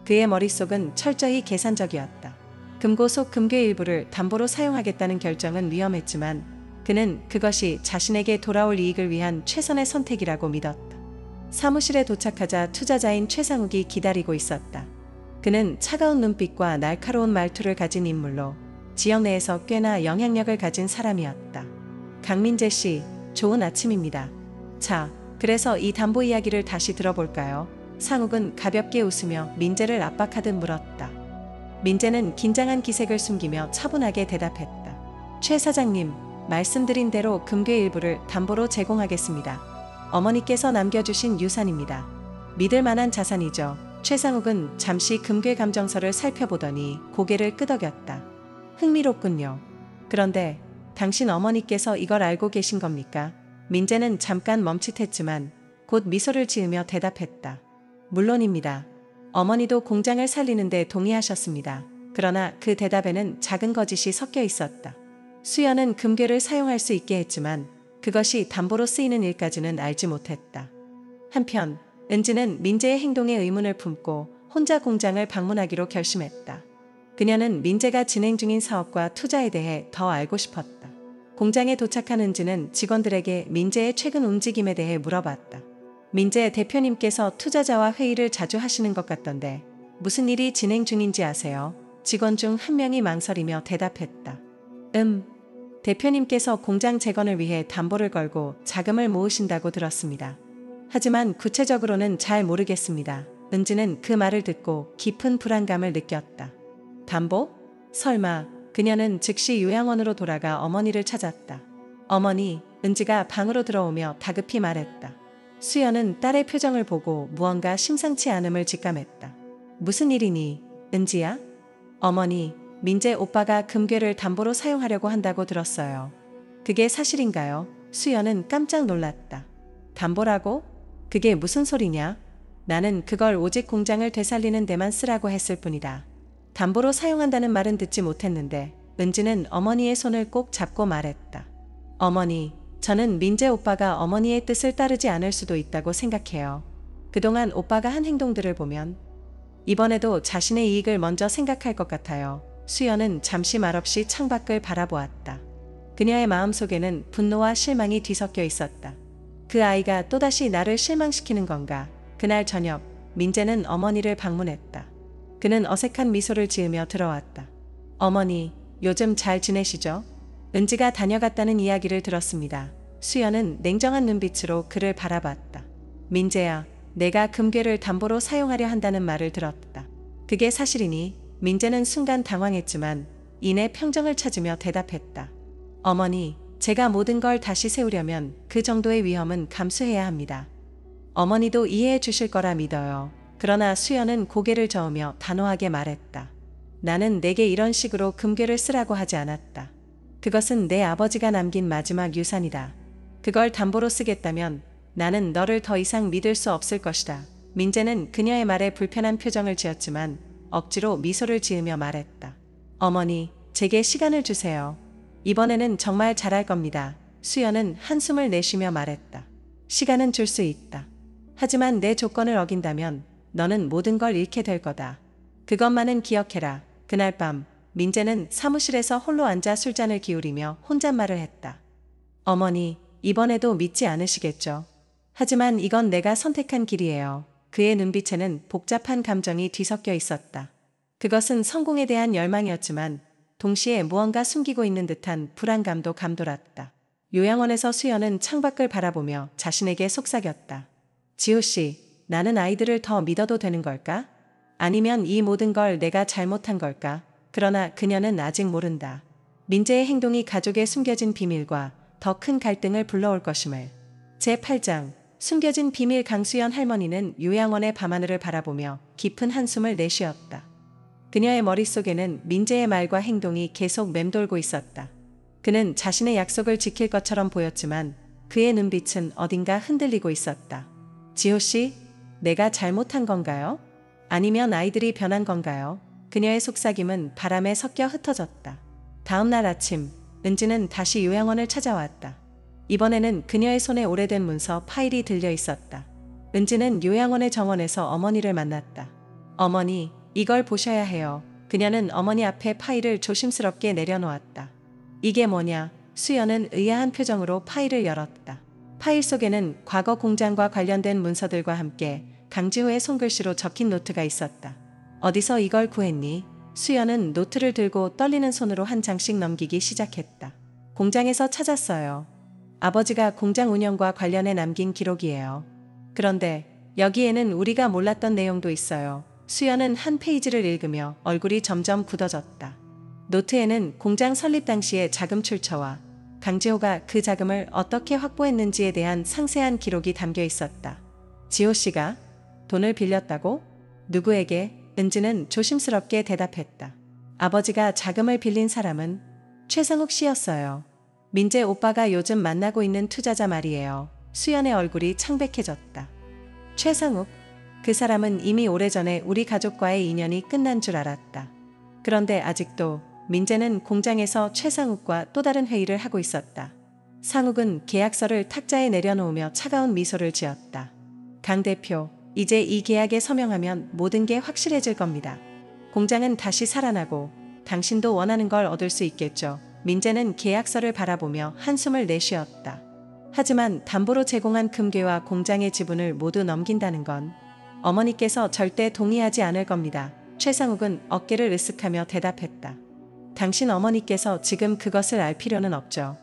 그의 머릿속은 철저히 계산적이었다. 금고 속 금괴 일부를 담보로 사용하겠다는 결정은 위험했지만 그는 그것이 자신에게 돌아올 이익을 위한 최선의 선택이라고 믿었다. 사무실에 도착하자 투자자인 최상욱이 기다리고 있었다. 그는 차가운 눈빛과 날카로운 말투를 가진 인물로 지역 내에서 꽤나 영향력을 가진 사람이었다. 강민재 씨, 좋은 아침입니다. 자, 그래서 이 담보 이야기를 다시 들어볼까요? 상욱은 가볍게 웃으며 민재를 압박하듯 물었다. 민재는 긴장한 기색을 숨기며 차분하게 대답했다. 최 사장님, 말씀드린 대로 금괴 일부를 담보로 제공하겠습니다. 어머니께서 남겨주신 유산입니다. 믿을 만한 자산이죠. 최상욱은 잠시 금괴 감정서를 살펴보더니 고개를 끄덕였다. 흥미롭군요. 그런데 당신 어머니께서 이걸 알고 계신 겁니까? 민재는 잠깐 멈칫했지만 곧 미소를 지으며 대답했다. 물론입니다. 어머니도 공장을 살리는데 동의하셨습니다. 그러나 그 대답에는 작은 거짓이 섞여 있었다. 수연은 금괴를 사용할 수 있게 했지만 그것이 담보로 쓰이는 일까지는 알지 못했다. 한편 은지는 민재의 행동에 의문을 품고 혼자 공장을 방문하기로 결심했다. 그녀는 민재가 진행 중인 사업과 투자에 대해 더 알고 싶었다. 공장에 도착한 은지는 직원들에게 민재의 최근 움직임에 대해 물어봤다. 민재 대표님께서 투자자와 회의를 자주 하시는 것 같던데 무슨 일이 진행 중인지 아세요? 직원 중 한 명이 망설이며 대답했다. 대표님께서 공장 재건을 위해 담보를 걸고 자금을 모으신다고 들었습니다. 하지만 구체적으로는 잘 모르겠습니다. 은지는 그 말을 듣고 깊은 불안감을 느꼈다. 담보? 설마. 그녀는 즉시 요양원으로 돌아가 어머니를 찾았다. 어머니, 은지가 방으로 들어오며 다급히 말했다. 수연은 딸의 표정을 보고 무언가 심상치 않음을 직감했다. 무슨 일이니, 은지야? 어머니, 민재 오빠가 금괴를 담보로 사용하려고 한다고 들었어요. 그게 사실인가요? 수연은 깜짝 놀랐다. 담보라고? 그게 무슨 소리냐? 나는 그걸 오직 공장을 되살리는 데만 쓰라고 했을 뿐이다. 담보로 사용한다는 말은 듣지 못했는데 은지는 어머니의 손을 꼭 잡고 말했다. 어머니, 저는 민재 오빠가 어머니의 뜻을 따르지 않을 수도 있다고 생각해요. 그동안 오빠가 한 행동들을 보면 이번에도 자신의 이익을 먼저 생각할 것 같아요. 수연은 잠시 말없이 창밖을 바라보았다. 그녀의 마음속에는 분노와 실망이 뒤섞여 있었다. 그 아이가 또다시 나를 실망시키는 건가? 그날 저녁, 민재는 어머니를 방문했다. 그는 어색한 미소를 지으며 들어왔다. 어머니, 요즘 잘 지내시죠? 은지가 다녀갔다는 이야기를 들었습니다. 수연은 냉정한 눈빛으로 그를 바라봤다. 민재야, 내가 금괴를 담보로 사용하려 한다는 말을 들었다. 그게 사실이니? 민재는 순간 당황했지만 이내 평정을 찾으며 대답했다. 어머니, 제가 모든 걸 다시 세우려면 그 정도의 위험은 감수해야 합니다. 어머니도 이해해 주실 거라 믿어요. 그러나 수연은 고개를 저으며 단호하게 말했다. 나는 내게 이런 식으로 금괴를 쓰라고 하지 않았다. 그것은 내 아버지가 남긴 마지막 유산이다. 그걸 담보로 쓰겠다면 나는 너를 더 이상 믿을 수 없을 것이다. 민재는 그녀의 말에 불편한 표정을 지었지만 억지로 미소를 지으며 말했다. 어머니, 제게 시간을 주세요. 이번에는 정말 잘할 겁니다. 수연은 한숨을 내쉬며 말했다. 시간은 줄 수 있다. 하지만 내 조건을 어긴다면 너는 모든 걸 잃게 될 거다. 그것만은 기억해라. 그날 밤 민재는 사무실에서 홀로 앉아 술잔을 기울이며 혼잣말을 했다. 어머니, 이번에도 믿지 않으시겠죠? 하지만 이건 내가 선택한 길이에요. 그의 눈빛에는 복잡한 감정이 뒤섞여 있었다. 그것은 성공에 대한 열망이었지만 동시에 무언가 숨기고 있는 듯한 불안감도 감돌았다. 요양원에서 수연은 창밖을 바라보며 자신에게 속삭였다. 지호씨, 나는 아이들을 더 믿어도 되는 걸까? 아니면 이 모든 걸 내가 잘못한 걸까? 그러나 그녀는 아직 모른다. 민재의 행동이 가족의 숨겨진 비밀과 더 큰 갈등을 불러올 것임을. 제8장 숨겨진 비밀. 강수연 할머니는 요양원의 밤하늘을 바라보며 깊은 한숨을 내쉬었다. 그녀의 머릿속에는 민재의 말과 행동이 계속 맴돌고 있었다. 그는 자신의 약속을 지킬 것처럼 보였지만 그의 눈빛은 어딘가 흔들리고 있었다. 지호씨, 내가 잘못한 건가요? 아니면 아이들이 변한 건가요? 그녀의 속삭임은 바람에 섞여 흩어졌다. 다음 날 아침, 은지는 다시 요양원을 찾아왔다. 이번에는 그녀의 손에 오래된 문서 파일이 들려 있었다. 은지는 요양원의 정원에서 어머니를 만났다. 어머니, 이걸 보셔야 해요. 그녀는 어머니 앞에 파일을 조심스럽게 내려놓았다. 이게 뭐냐? 수연은 의아한 표정으로 파일을 열었다. 파일 속에는 과거 공장과 관련된 문서들과 함께 강지호의 손글씨로 적힌 노트가 있었다. 어디서 이걸 구했니? 수연은 노트를 들고 떨리는 손으로 한 장씩 넘기기 시작했다. 공장에서 찾았어요. 아버지가 공장 운영과 관련해 남긴 기록이에요. 그런데 여기에는 우리가 몰랐던 내용도 있어요. 수연은 한 페이지를 읽으며 얼굴이 점점 굳어졌다. 노트에는 공장 설립 당시의 자금 출처와 강지호가 그 자금을 어떻게 확보했는지에 대한 상세한 기록이 담겨 있었다. 지호 씨가 돈을 빌렸다고? 누구에게? 은지는 조심스럽게 대답했다. 아버지가 자금을 빌린 사람은 최상욱 씨였어요. 민재 오빠가 요즘 만나고 있는 투자자 말이에요. 수연의 얼굴이 창백해졌다. 최상욱? 그 사람은 이미 오래전에 우리 가족과의 인연이 끝난 줄 알았다. 그런데 아직도 민재는 공장에서 최상욱과 또 다른 회의를 하고 있었다. 상욱은 계약서를 탁자에 내려놓으며 차가운 미소를 지었다. 강 대표, 이제 이 계약에 서명하면 모든 게 확실해질 겁니다. 공장은 다시 살아나고 당신도 원하는 걸 얻을 수 있겠죠. 민재는 계약서를 바라보며 한숨을 내쉬었다. 하지만 담보로 제공한 금괴와 공장의 지분을 모두 넘긴다는 건 어머니께서 절대 동의하지 않을 겁니다. 최상욱은 어깨를 으쓱하며 대답했다. 당신 어머니께서 지금 그것을 알 필요는 없죠.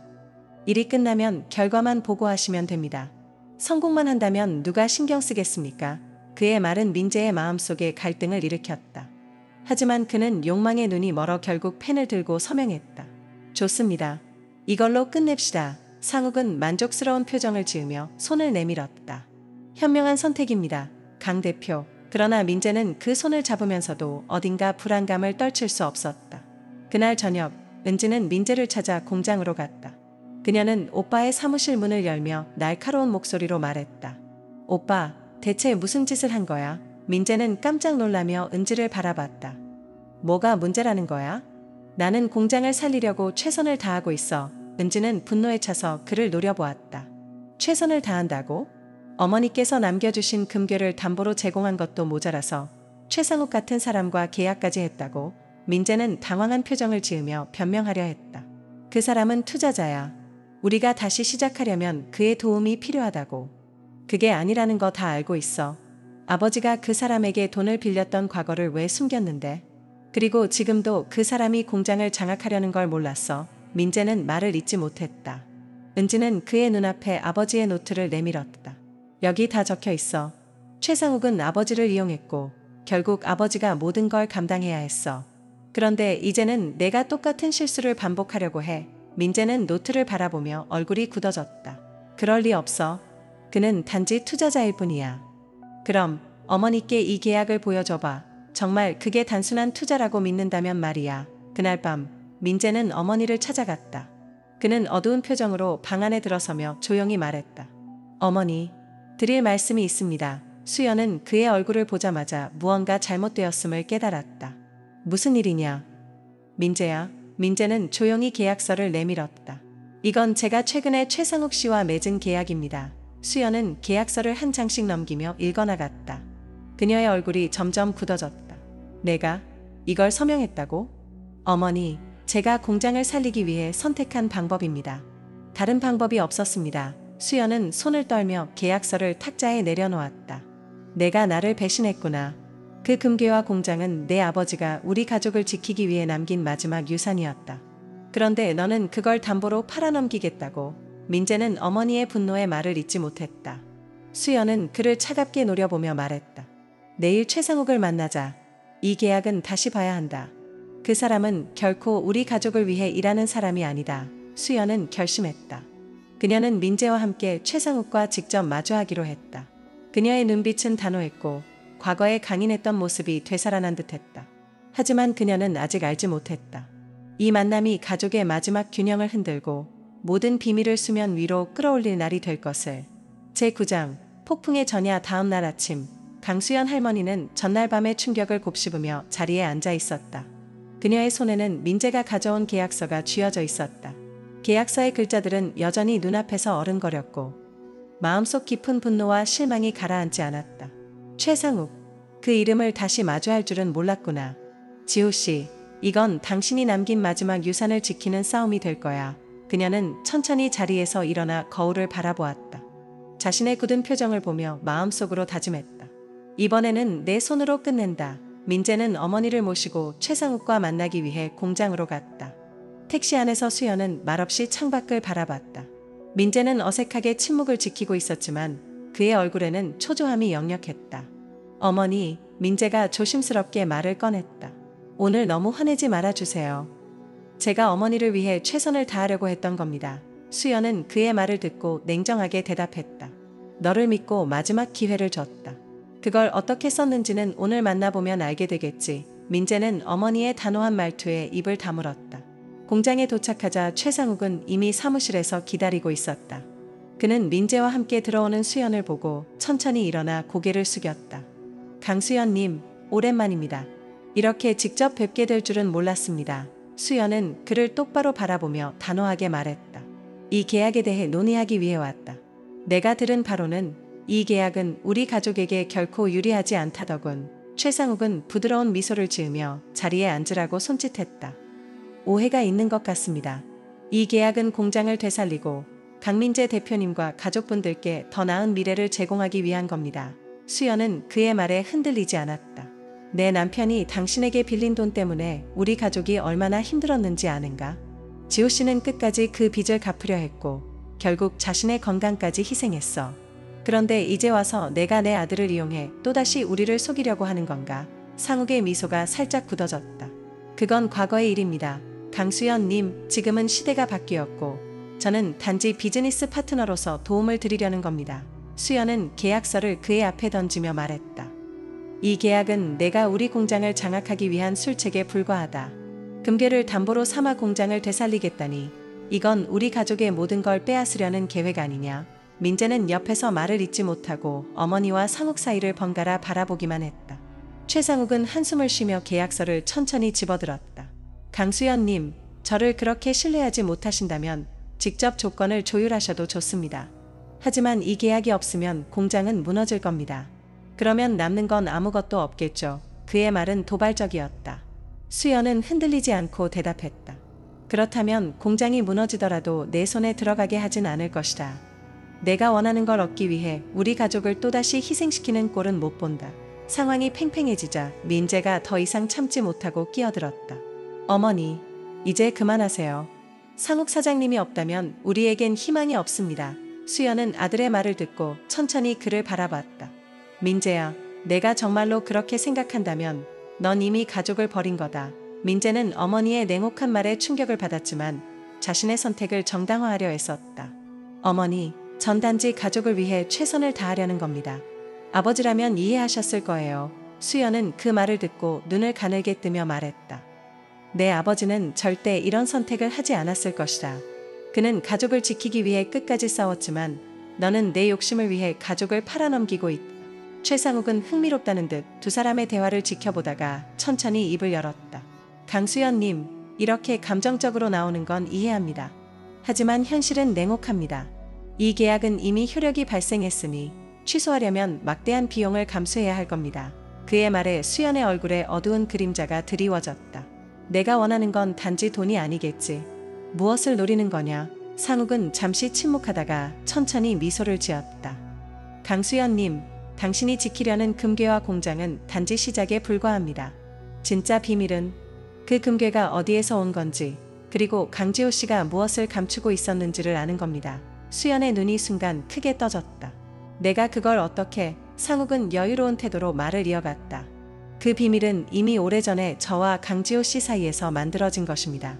일이 끝나면 결과만 보고하시면 됩니다. 성공만 한다면 누가 신경 쓰겠습니까? 그의 말은 민재의 마음속에 갈등을 일으켰다. 하지만 그는 욕망의 눈이 멀어 결국 펜을 들고 서명했다. 좋습니다. 이걸로 끝냅시다. 상욱은 만족스러운 표정을 지으며 손을 내밀었다. 현명한 선택입니다. 강 대표. 그러나 민재는 그 손을 잡으면서도 어딘가 불안감을 떨칠 수 없었다. 그날 저녁, 은지는 민재를 찾아 공장으로 갔다. 그녀는 오빠의 사무실 문을 열며 날카로운 목소리로 말했다. 오빠, 대체 무슨 짓을 한 거야? 민재는 깜짝 놀라며 은지를 바라봤다. 뭐가 문제라는 거야? 나는 공장을 살리려고 최선을 다하고 있어. 은지는 분노에 차서 그를 노려보았다. 최선을 다한다고? 어머니께서 남겨주신 금괴를 담보로 제공한 것도 모자라서 최상욱 같은 사람과 계약까지 했다고? 민재는 당황한 표정을 지으며 변명하려 했다. 그 사람은 투자자야. 우리가 다시 시작하려면 그의 도움이 필요하다고. 그게 아니라는 거 다 알고 있어. 아버지가 그 사람에게 돈을 빌렸던 과거를 왜 숨겼는데? 그리고 지금도 그 사람이 공장을 장악하려는 걸 몰랐어. 민재는 말을 잇지 못했다. 은지는 그의 눈앞에 아버지의 노트를 내밀었다. 여기 다 적혀 있어. 최상욱은 아버지를 이용했고 결국 아버지가 모든 걸 감당해야 했어. 그런데 이제는 내가 똑같은 실수를 반복하려고 해. 민재는 노트를 바라보며 얼굴이 굳어졌다. 그럴 리 없어. 그는 단지 투자자일 뿐이야. 그럼 어머니께 이 계약을 보여줘봐. 정말 그게 단순한 투자라고 믿는다면 말이야. 그날 밤 민재는 어머니를 찾아갔다. 그는 어두운 표정으로 방 안에 들어서며 조용히 말했다. 어머니, 드릴 말씀이 있습니다. 수연은 그의 얼굴을 보자마자 무언가 잘못되었음을 깨달았다. 무슨 일이냐? 민재야. 민재는 조용히 계약서를 내밀었다. 이건 제가 최근에 최상욱 씨와 맺은 계약입니다. 수연은 계약서를 한 장씩 넘기며 읽어나갔다. 그녀의 얼굴이 점점 굳어졌다. 내가 이걸 서명했다고? 어머니, 제가 공장을 살리기 위해 선택한 방법입니다. 다른 방법이 없었습니다. 수연은 손을 떨며 계약서를 탁자에 내려놓았다. 내가 나를 배신했구나. 그 금괴와 공장은 내 아버지가 우리 가족을 지키기 위해 남긴 마지막 유산이었다. 그런데 너는 그걸 담보로 팔아넘기겠다고. 민재는 어머니의 분노의 말을 잊지 못했다. 수연은 그를 차갑게 노려보며 말했다. 내일 최상욱을 만나자. 이 계약은 다시 봐야 한다. 그 사람은 결코 우리 가족을 위해 일하는 사람이 아니다. 수연은 결심했다. 그녀는 민재와 함께 최상욱과 직접 마주하기로 했다. 그녀의 눈빛은 단호했고 과거에 강인했던 모습이 되살아난 듯했다. 하지만 그녀는 아직 알지 못했다. 이 만남이 가족의 마지막 균형을 흔들고 모든 비밀을 수면 위로 끌어올릴 날이 될 것을. 제9장 폭풍의 전야. 다음 날 아침 강수연 할머니는 전날 밤의 충격을 곱씹으며 자리에 앉아 있었다. 그녀의 손에는 민재가 가져온 계약서가 쥐어져 있었다. 계약서의 글자들은 여전히 눈앞에서 어른거렸고 마음속 깊은 분노와 실망이 가라앉지 않았다. 최상욱, 그 이름을 다시 마주할 줄은 몰랐구나. 지호씨, 이건 당신이 남긴 마지막 유산을 지키는 싸움이 될 거야. 그녀는 천천히 자리에서 일어나 거울을 바라보았다. 자신의 굳은 표정을 보며 마음속으로 다짐했다. 이번에는 내 손으로 끝낸다. 민재는 어머니를 모시고 최상욱과 만나기 위해 공장으로 갔다. 택시 안에서 수연은 말없이 창밖을 바라봤다. 민재는 어색하게 침묵을 지키고 있었지만 그의 얼굴에는 초조함이 역력했다. 어머니, 민재가 조심스럽게 말을 꺼냈다. 오늘 너무 화내지 말아주세요. 제가 어머니를 위해 최선을 다하려고 했던 겁니다. 수연은 그의 말을 듣고 냉정하게 대답했다. 너를 믿고 마지막 기회를 줬다. 그걸 어떻게 썼는지는 오늘 만나보면 알게 되겠지. 민재는 어머니의 단호한 말투에 입을 다물었다. 공장에 도착하자 최상욱은 이미 사무실에서 기다리고 있었다. 그는 민재와 함께 들어오는 수연을 보고 천천히 일어나 고개를 숙였다. 강수연님, 오랜만입니다. 이렇게 직접 뵙게 될 줄은 몰랐습니다. 수연은 그를 똑바로 바라보며 단호하게 말했다. 이 계약에 대해 논의하기 위해 왔다. 내가 들은 바로는 이 계약은 우리 가족에게 결코 유리하지 않다더군. 최상욱은 부드러운 미소를 지으며 자리에 앉으라고 손짓했다. 오해가 있는 것 같습니다. 이 계약은 공장을 되살리고 강민재 대표님과 가족분들께 더 나은 미래를 제공하기 위한 겁니다. 수연은 그의 말에 흔들리지 않았다. 내 남편이 당신에게 빌린 돈 때문에 우리 가족이 얼마나 힘들었는지 아는가? 지호 씨는 끝까지 그 빚을 갚으려 했고 결국 자신의 건강까지 희생했어. 그런데 이제 와서 내가 내 아들을 이용해 또다시 우리를 속이려고 하는 건가? 상욱의 미소가 살짝 굳어졌다. 그건 과거의 일입니다. 강수연님, 지금은 시대가 바뀌었고 저는 단지 비즈니스 파트너로서 도움을 드리려는 겁니다. 수연은 계약서를 그의 앞에 던지며 말했다. 이 계약은 내가 우리 공장을 장악하기 위한 술책에 불과하다. 금괴를 담보로 삼아 공장을 되살리겠다니 이건 우리 가족의 모든 걸 빼앗으려는 계획 아니냐. 민재는 옆에서 말을 잇지 못하고 어머니와 상욱 사이를 번갈아 바라보기만 했다. 최상욱은 한숨을 쉬며 계약서를 천천히 집어들었다. 강수연님, 저를 그렇게 신뢰하지 못하신다면 직접 조건을 조율하셔도 좋습니다. 하지만 이 계약이 없으면 공장은 무너질 겁니다. 그러면 남는 건 아무것도 없겠죠. 그의 말은 도발적이었다. 수연은 흔들리지 않고 대답했다. 그렇다면 공장이 무너지더라도 내 손에 들어가게 하진 않을 것이다. 내가 원하는 걸 얻기 위해 우리 가족을 또다시 희생시키는 꼴은 못 본다. 상황이 팽팽해지자 민재가 더 이상 참지 못하고 끼어들었다. 어머니, 이제 그만하세요. 상욱 사장님이 없다면 우리에겐 희망이 없습니다. 수연은 아들의 말을 듣고 천천히 그를 바라봤다. 민재야, 내가 정말로 그렇게 생각한다면 넌 이미 가족을 버린 거다. 민재는 어머니의 냉혹한 말에 충격을 받았지만 자신의 선택을 정당화하려 애썼다. 어머니, 전 단지 가족을 위해 최선을 다하려는 겁니다. 아버지라면 이해하셨을 거예요. 수연은 그 말을 듣고 눈을 가늘게 뜨며 말했다. 내 아버지는 절대 이런 선택을 하지 않았을 것이다. 그는 가족을 지키기 위해 끝까지 싸웠지만 너는 내 욕심을 위해 가족을 팔아넘기고 있다. 최상욱은 흥미롭다는 듯 두 사람의 대화를 지켜보다가 천천히 입을 열었다. 강수연님, 이렇게 감정적으로 나오는 건 이해합니다. 하지만 현실은 냉혹합니다. 이 계약은 이미 효력이 발생했으니 취소하려면 막대한 비용을 감수해야 할 겁니다. 그의 말에 수연의 얼굴에 어두운 그림자가 드리워졌다. 내가 원하는 건 단지 돈이 아니겠지. 무엇을 노리는 거냐? 상욱은 잠시 침묵하다가 천천히 미소를 지었다. 강수연님, 당신이 지키려는 금괴와 공장은 단지 시작에 불과합니다. 진짜 비밀은 그 금괴가 어디에서 온 건지, 그리고 강지호 씨가 무엇을 감추고 있었는지를 아는 겁니다. 수연의 눈이 순간 크게 떠졌다. 내가 그걸 어떻게? 상욱은 여유로운 태도로 말을 이어갔다. 그 비밀은 이미 오래전에 저와 강지호 씨 사이에서 만들어진 것입니다.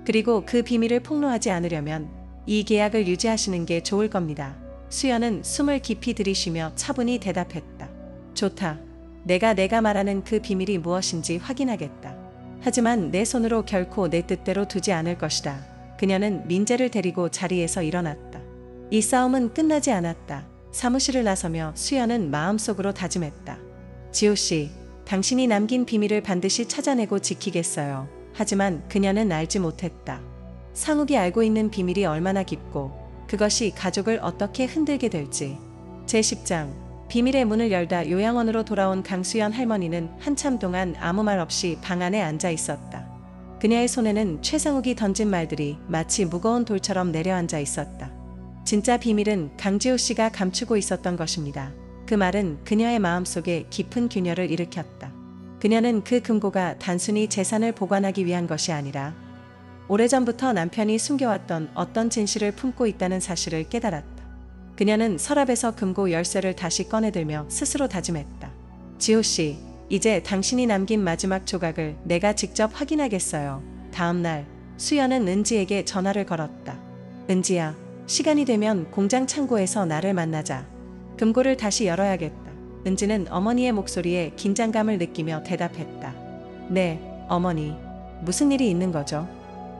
그리고 그 비밀을 폭로하지 않으려면 이 계약을 유지하시는 게 좋을 겁니다. 수연은 숨을 깊이 들이쉬며 차분히 대답했다. 좋다. 내가 말하는 그 비밀이 무엇인지 확인하겠다. 하지만 내 손으로 결코 내 뜻대로 두지 않을 것이다. 그녀는 민재를 데리고 자리에서 일어났다. 이 싸움은 끝나지 않았다. 사무실을 나서며 수연은 마음속으로 다짐했다. 지호 씨, 당신이 남긴 비밀을 반드시 찾아내고 지키겠어요. 하지만 그녀는 알지 못했다. 상욱이 알고 있는 비밀이 얼마나 깊고 그것이 가족을 어떻게 흔들게 될지. 제10장 비밀의 문을 열다 요양원으로 돌아온 강수연 할머니는 한참 동안 아무 말 없이 방 안에 앉아 있었다. 그녀의 손에는 최상욱이 던진 말들이 마치 무거운 돌처럼 내려앉아 있었다. 진짜 비밀은 강지호 씨가 감추고 있었던 것입니다. 그 말은 그녀의 마음속에 깊은 균열을 일으켰다. 그녀는 그 금고가 단순히 재산을 보관하기 위한 것이 아니라 오래전부터 남편이 숨겨왔던 어떤 진실을 품고 있다는 사실을 깨달았다. 그녀는 서랍에서 금고 열쇠를 다시 꺼내들며 스스로 다짐했다. 지호 씨, 이제 당신이 남긴 마지막 조각을 내가 직접 확인하겠어요. 다음 날 수연은 은지에게 전화를 걸었다. 은지야, 시간이 되면 공장 창고에서 나를 만나자. 금고를 다시 열어야겠다. 은지는 어머니의 목소리에 긴장감을 느끼며 대답했다. 네, 어머니. 무슨 일이 있는 거죠?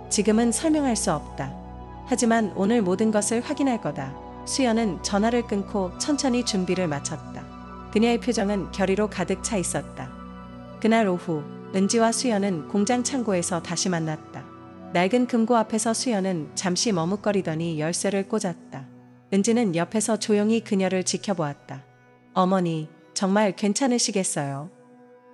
지금은 설명할 수 없다. 하지만 오늘 모든 것을 확인할 거다. 수연은 전화를 끊고 천천히 준비를 마쳤다. 그녀의 표정은 결의로 가득 차 있었다. 그날 오후 은지와 수연은 공장 창고에서 다시 만났다. 낡은 금고 앞에서 수연은 잠시 머뭇거리더니 열쇠를 꽂았다. 은지는 옆에서 조용히 그녀를 지켜보았다. 어머니, 정말 괜찮으시겠어요?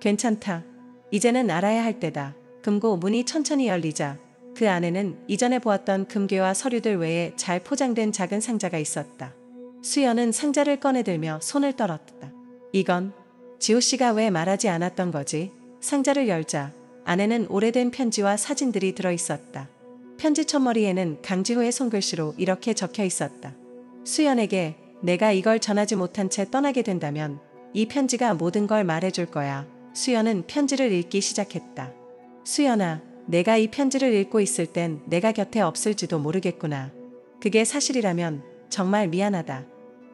괜찮다. 이제는 알아야 할 때다. 금고 문이 천천히 열리자 그 안에는 이전에 보았던 금괴와 서류들 외에 잘 포장된 작은 상자가 있었다. 수연은 상자를 꺼내들며 손을 떨었다. 이건 지호 씨가 왜 말하지 않았던 거지? 상자를 열자 안에는 오래된 편지와 사진들이 들어있었다. 편지 첫머리에는 강지호의 손글씨로 이렇게 적혀 있었다. 수연에게 내가 이걸 전하지 못한 채 떠나게 된다면 이 편지가 모든 걸 말해줄 거야. 수연은 편지를 읽기 시작했다. 수연아, 내가 이 편지를 읽고 있을 땐 내가 곁에 없을지도 모르겠구나. 그게 사실이라면 정말 미안하다.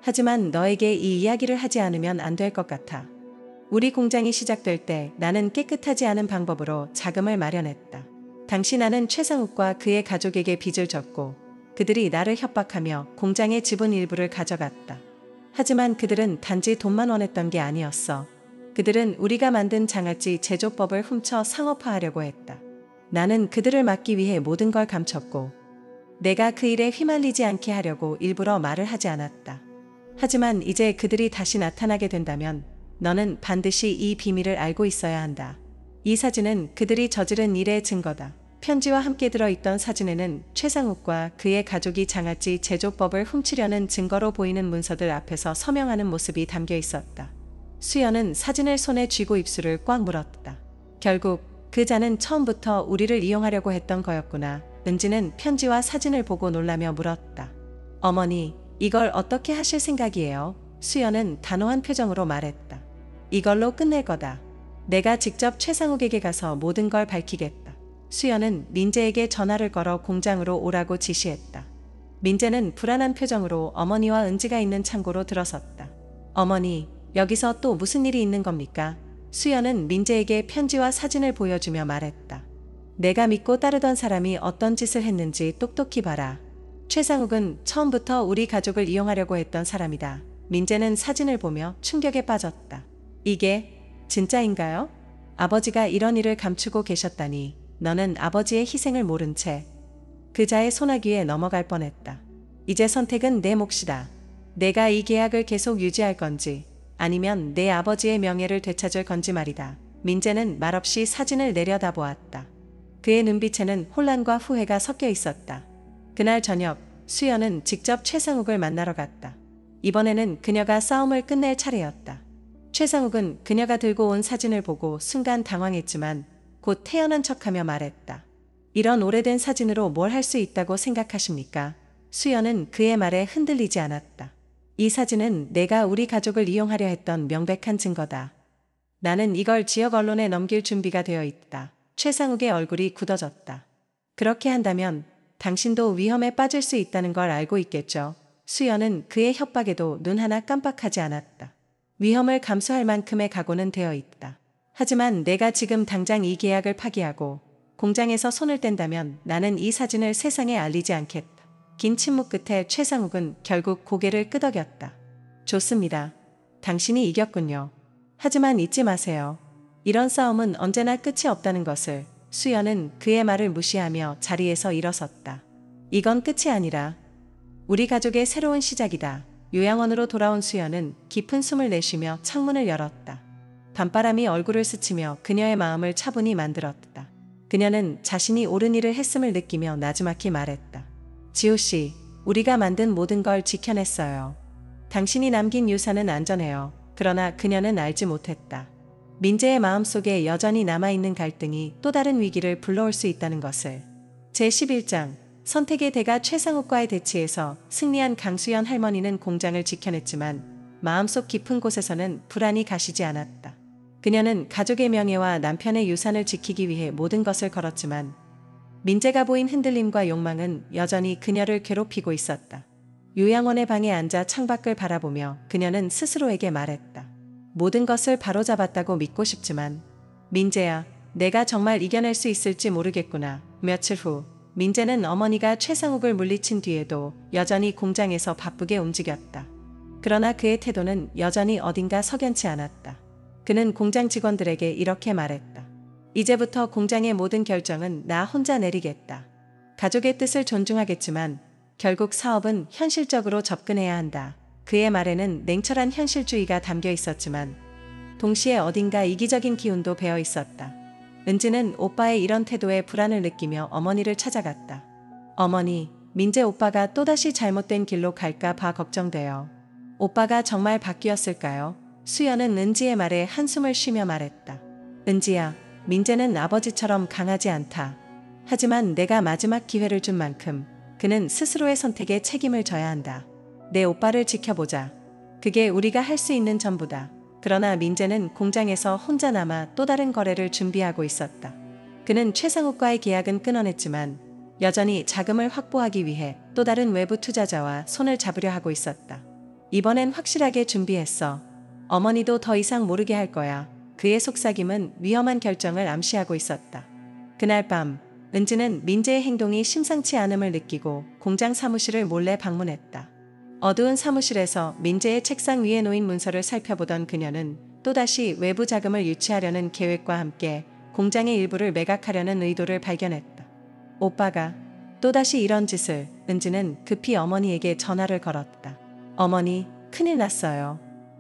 하지만 너에게 이 이야기를 하지 않으면 안 될 것 같아. 우리 공장이 시작될 때 나는 깨끗하지 않은 방법으로 자금을 마련했다. 당시 나는 최상욱과 그의 가족에게 빚을 졌고 그들이 나를 협박하며 공장의 지분 일부를 가져갔다. 하지만 그들은 단지 돈만 원했던 게 아니었어. 그들은 우리가 만든 장아찌 제조법을 훔쳐 상업화하려고 했다. 나는 그들을 막기 위해 모든 걸 감췄고 내가 그 일에 휘말리지 않게 하려고 일부러 말을 하지 않았다. 하지만 이제 그들이 다시 나타나게 된다면 너는 반드시 이 비밀을 알고 있어야 한다. 이 사진은 그들이 저지른 일의 증거다. 편지와 함께 들어있던 사진에는 최상욱과 그의 가족이 장아찌 제조법을 훔치려는 증거로 보이는 문서들 앞에서 서명하는 모습이 담겨 있었다. 수연은 사진을 손에 쥐고 입술을 꽉 물었다. 결국 그 자는 처음부터 우리를 이용하려고 했던 거였구나. 은지는 편지와 사진을 보고 놀라며 물었다. 어머니, 이걸 어떻게 하실 생각이에요? 수연은 단호한 표정으로 말했다. 이걸로 끝낼 거다. 내가 직접 최상욱에게 가서 모든 걸 밝히겠다. 수연은 민재에게 전화를 걸어 공장으로 오라고 지시했다. 민재는 불안한 표정으로 어머니와 은지가 있는 창고로 들어섰다. 어머니, 여기서 또 무슨 일이 있는 겁니까? 수연은 민재에게 편지와 사진을 보여주며 말했다. 내가 믿고 따르던 사람이 어떤 짓을 했는지 똑똑히 봐라. 최상욱은 처음부터 우리 가족을 이용하려고 했던 사람이다. 민재는 사진을 보며 충격에 빠졌다. 이게 진짜인가요? 아버지가 이런 일을 감추고 계셨다니. 너는 아버지의 희생을 모른 채 그자의 소나기에 넘어갈 뻔했다. 이제 선택은 내 몫이다. 내가 이 계약을 계속 유지할 건지 아니면 내 아버지의 명예를 되찾을 건지 말이다. 민재는 말없이 사진을 내려다보았다. 그의 눈빛에는 혼란과 후회가 섞여 있었다. 그날 저녁 수연은 직접 최상욱을 만나러 갔다. 이번에는 그녀가 싸움을 끝낼 차례였다. 최상욱은 그녀가 들고 온 사진을 보고 순간 당황했지만 곧 태연한 척하며 말했다. 이런 오래된 사진으로 뭘 할 수 있다고 생각하십니까? 수연은 그의 말에 흔들리지 않았다. 이 사진은 내가 우리 가족을 이용하려 했던 명백한 증거다. 나는 이걸 지역 언론에 넘길 준비가 되어 있다. 최상욱의 얼굴이 굳어졌다. 그렇게 한다면 당신도 위험에 빠질 수 있다는 걸 알고 있겠죠. 수연은 그의 협박에도 눈 하나 깜빡하지 않았다. 위험을 감수할 만큼의 각오는 되어 있다. 하지만 내가 지금 당장 이 계약을 파기하고 공장에서 손을 뗀다면 나는 이 사진을 세상에 알리지 않겠다. 긴 침묵 끝에 최상욱은 결국 고개를 끄덕였다. 좋습니다. 당신이 이겼군요. 하지만 잊지 마세요. 이런 싸움은 언제나 끝이 없다는 것을. 수연은 그의 말을 무시하며 자리에서 일어섰다. 이건 끝이 아니라 우리 가족의 새로운 시작이다. 요양원으로 돌아온 수연은 깊은 숨을 내쉬며 창문을 열었다. 밤바람이 얼굴을 스치며 그녀의 마음을 차분히 만들었다. 그녀는 자신이 옳은 일을 했음을 느끼며 나지막히 말했다. 지호씨, 우리가 만든 모든 걸 지켜냈어요. 당신이 남긴 유산은 안전해요. 그러나 그녀는 알지 못했다. 민재의 마음속에 여전히 남아있는 갈등이 또 다른 위기를 불러올 수 있다는 것을. 제11장 선택의 대가 최상욱과의 대치에서 승리한 강수연 할머니는 공장을 지켜냈지만 마음속 깊은 곳에서는 불안이 가시지 않았다. 그녀는 가족의 명예와 남편의 유산을 지키기 위해 모든 것을 걸었지만 민재가 보인 흔들림과 욕망은 여전히 그녀를 괴롭히고 있었다. 요양원의 방에 앉아 창밖을 바라보며 그녀는 스스로에게 말했다. 모든 것을 바로잡았다고 믿고 싶지만 민재야, 내가 정말 이겨낼 수 있을지 모르겠구나. 며칠 후 민재는 어머니가 최상욱을 물리친 뒤에도 여전히 공장에서 바쁘게 움직였다. 그러나 그의 태도는 여전히 어딘가 석연치 않았다. 그는 공장 직원들에게 이렇게 말했다. 이제부터 공장의 모든 결정은 나 혼자 내리겠다. 가족의 뜻을 존중하겠지만 결국 사업은 현실적으로 접근해야 한다. 그의 말에는 냉철한 현실주의가 담겨 있었지만 동시에 어딘가 이기적인 기운도 배어 있었다. 은지는 오빠의 이런 태도에 불안을 느끼며 어머니를 찾아갔다. 어머니, 민재 오빠가 또다시 잘못된 길로 갈까 봐 걱정돼요. 오빠가 정말 바뀌었을까요? 수연은 은지의 말에 한숨을 쉬며 말했다. 은지야, 민재는 아버지처럼 강하지 않다. 하지만 내가 마지막 기회를 준 만큼 그는 스스로의 선택에 책임을 져야 한다. 내 오빠를 지켜보자. 그게 우리가 할 수 있는 전부다. 그러나 민재는 공장에서 혼자 남아 또 다른 거래를 준비하고 있었다. 그는 최상욱과의 계약은 끊어냈지만 여전히 자금을 확보하기 위해 또 다른 외부 투자자와 손을 잡으려 하고 있었다. 이번엔 확실하게 준비했어. 어머니도 더 이상 모르게 할 거야. 그의 속삭임은 위험한 결정을 암시하고 있었다. 그날 밤 은지는 민재의 행동이 심상치 않음을 느끼고 공장 사무실을 몰래 방문했다. 어두운 사무실에서 민재의 책상 위에 놓인 문서를 살펴보던 그녀는 또다시 외부 자금을 유치하려는 계획과 함께 공장의 일부를 매각하려는 의도를 발견했다. 오빠가 또다시 이런 짓을. 은지는 급히 어머니에게 전화를 걸었다. 어머니, 큰일 났어요.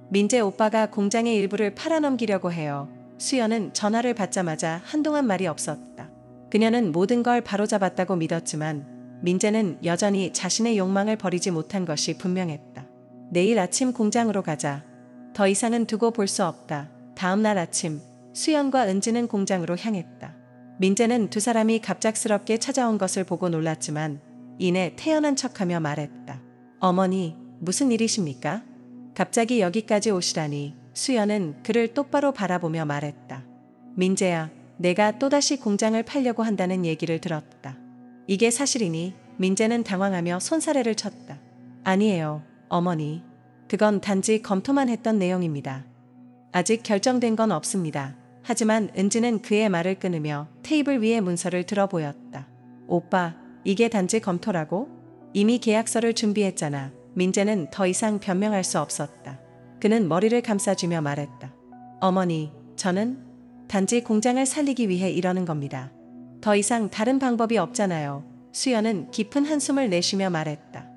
민재 오빠가 공장의 일부를 팔아넘기려고 해요. 수연은 전화를 받자마자 한동안 말이 없었다. 그녀는 모든 걸 바로잡았다고 믿었지만 민재는 여전히 자신의 욕망을 버리지 못한 것이 분명했다. 내일 아침 공장으로 가자. 더 이상은 두고 볼 수 없다. 다음 날 아침 수연과 은지는 공장으로 향했다. 민재는 두 사람이 갑작스럽게 찾아온 것을 보고 놀랐지만 이내 태연한 척하며 말했다. 어머니, 무슨 일이십니까? 갑자기 여기까지 오시다니. 수연은 그를 똑바로 바라보며 말했다. 민재야, 내가 또다시 공장을 팔려고 한다는 얘기를 들었다. 이게 사실이니? 민재는 당황하며 손사래를 쳤다. 아니에요, 어머니. 그건 단지 검토만 했던 내용입니다. 아직 결정된 건 없습니다. 하지만 은지는 그의 말을 끊으며 테이블 위에 문서를 들어 보였다. 오빠, 이게 단지 검토라고? 이미 계약서를 준비했잖아. 민재는 더 이상 변명할 수 없었다. 그는 머리를 감싸주며 말했다. 어머니, 저는 단지 공장을 살리기 위해 이러는 겁니다. 더 이상 다른 방법이 없잖아요. 수연은 깊은 한숨을 내쉬며 말했다.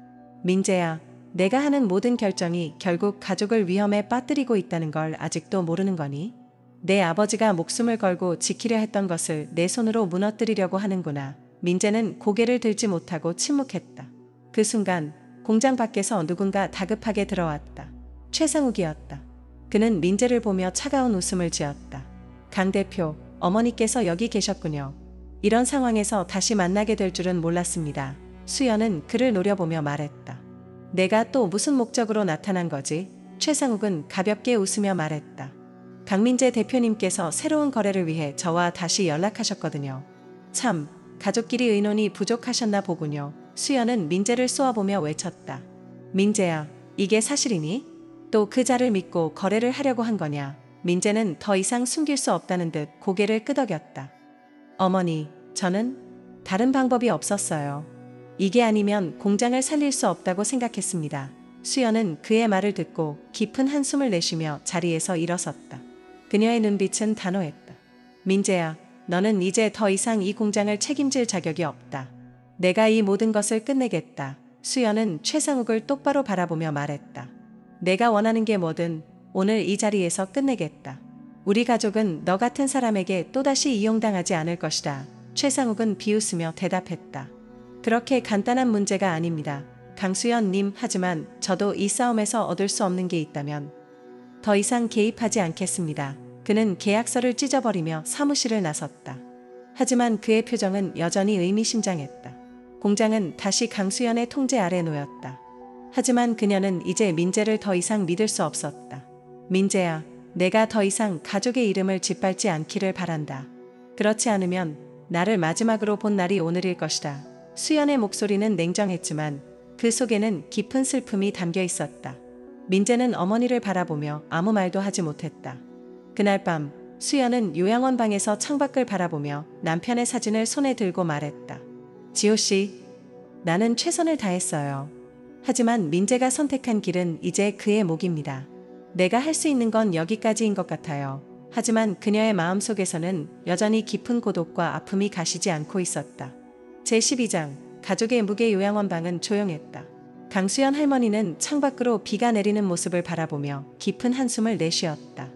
민재야, 내가 하는 모든 결정이 결국 가족을 위험에 빠뜨리고 있다는 걸 아직도 모르는 거니? 내 아버지가 목숨을 걸고 지키려 했던 것을 내 손으로 무너뜨리려고 하는구나. 민재는 고개를 들지 못하고 침묵했다. 그 순간 공장 밖에서 누군가 다급하게 들어왔다. 최상욱이었다. 그는 민재를 보며 차가운 웃음을 지었다. 강 대표, 어머니께서 여기 계셨군요. 이런 상황에서 다시 만나게 될 줄은 몰랐습니다. 수연은 그를 노려보며 말했다. 내가 또 무슨 목적으로 나타난 거지? 최상욱은 가볍게 웃으며 말했다. 강민재 대표님께서 새로운 거래를 위해 저와 다시 연락하셨거든요. 참, 가족끼리 의논이 부족하셨나 보군요. 수연은 민재를 쏘아보며 외쳤다. 민재야, 이게 사실이니? 또 그 자를 믿고 거래를 하려고 한 거냐? 민재는 더 이상 숨길 수 없다는 듯 고개를 끄덕였다. 어머니, 저는 다른 방법이 없었어요. 이게 아니면 공장을 살릴 수 없다고 생각했습니다. 수연은 그의 말을 듣고 깊은 한숨을 내쉬며 자리에서 일어섰다. 그녀의 눈빛은 단호했다. 민재야, 너는 이제 더 이상 이 공장을 책임질 자격이 없다. 내가 이 모든 것을 끝내겠다. 수연은 최상욱을 똑바로 바라보며 말했다. 내가 원하는 게 뭐든 오늘 이 자리에서 끝내겠다. 우리 가족은 너 같은 사람에게 또다시 이용당하지 않을 것이다. 최상욱은 비웃으며 대답했다. 그렇게 간단한 문제가 아닙니다. 강수연님, 하지만 저도 이 싸움에서 얻을 수 없는 게 있다면 더 이상 개입하지 않겠습니다. 그는 계약서를 찢어버리며 사무실을 나섰다. 하지만 그의 표정은 여전히 의미심장했다. 공장은 다시 강수연의 통제 아래 놓였다. 하지만 그녀는 이제 민재를 더 이상 믿을 수 없었다. 민재야, 내가 더 이상 가족의 이름을 짓밟지 않기를 바란다. 그렇지 않으면 나를 마지막으로 본 날이 오늘일 것이다. 수연의 목소리는 냉정했지만 그 속에는 깊은 슬픔이 담겨 있었다. 민재는 어머니를 바라보며 아무 말도 하지 못했다. 그날 밤 수연은 요양원 방에서 창밖을 바라보며 남편의 사진을 손에 들고 말했다. 지호씨, 나는 최선을 다했어요. 하지만 민재가 선택한 길은 이제 그의 몫입니다. 내가 할 수 있는 건 여기까지인 것 같아요. 하지만 그녀의 마음속에서는 여전히 깊은 고독과 아픔이 가시지 않고 있었다. 제12장, 가족의 무게. 요양원 방은 조용했다. 강수연 할머니는 창밖으로 비가 내리는 모습을 바라보며 깊은 한숨을 내쉬었다.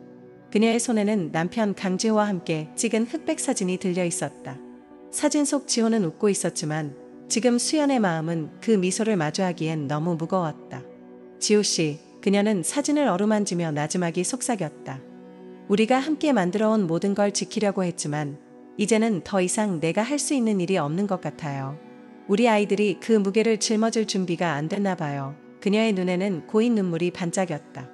그녀의 손에는 남편 강지호와 함께 찍은 흑백 사진이 들려 있었다. 사진 속 지호는 웃고 있었지만 지금 수연의 마음은 그 미소를 마주하기엔 너무 무거웠다. 지호씨, 그녀는 사진을 어루만지며 나지막이 속삭였다. 우리가 함께 만들어온 모든 걸 지키려고 했지만 이제는 더 이상 내가 할 수 있는 일이 없는 것 같아요. 우리 아이들이 그 무게를 짊어질 준비가 안 됐나 봐요. 그녀의 눈에는 고인 눈물이 반짝였다.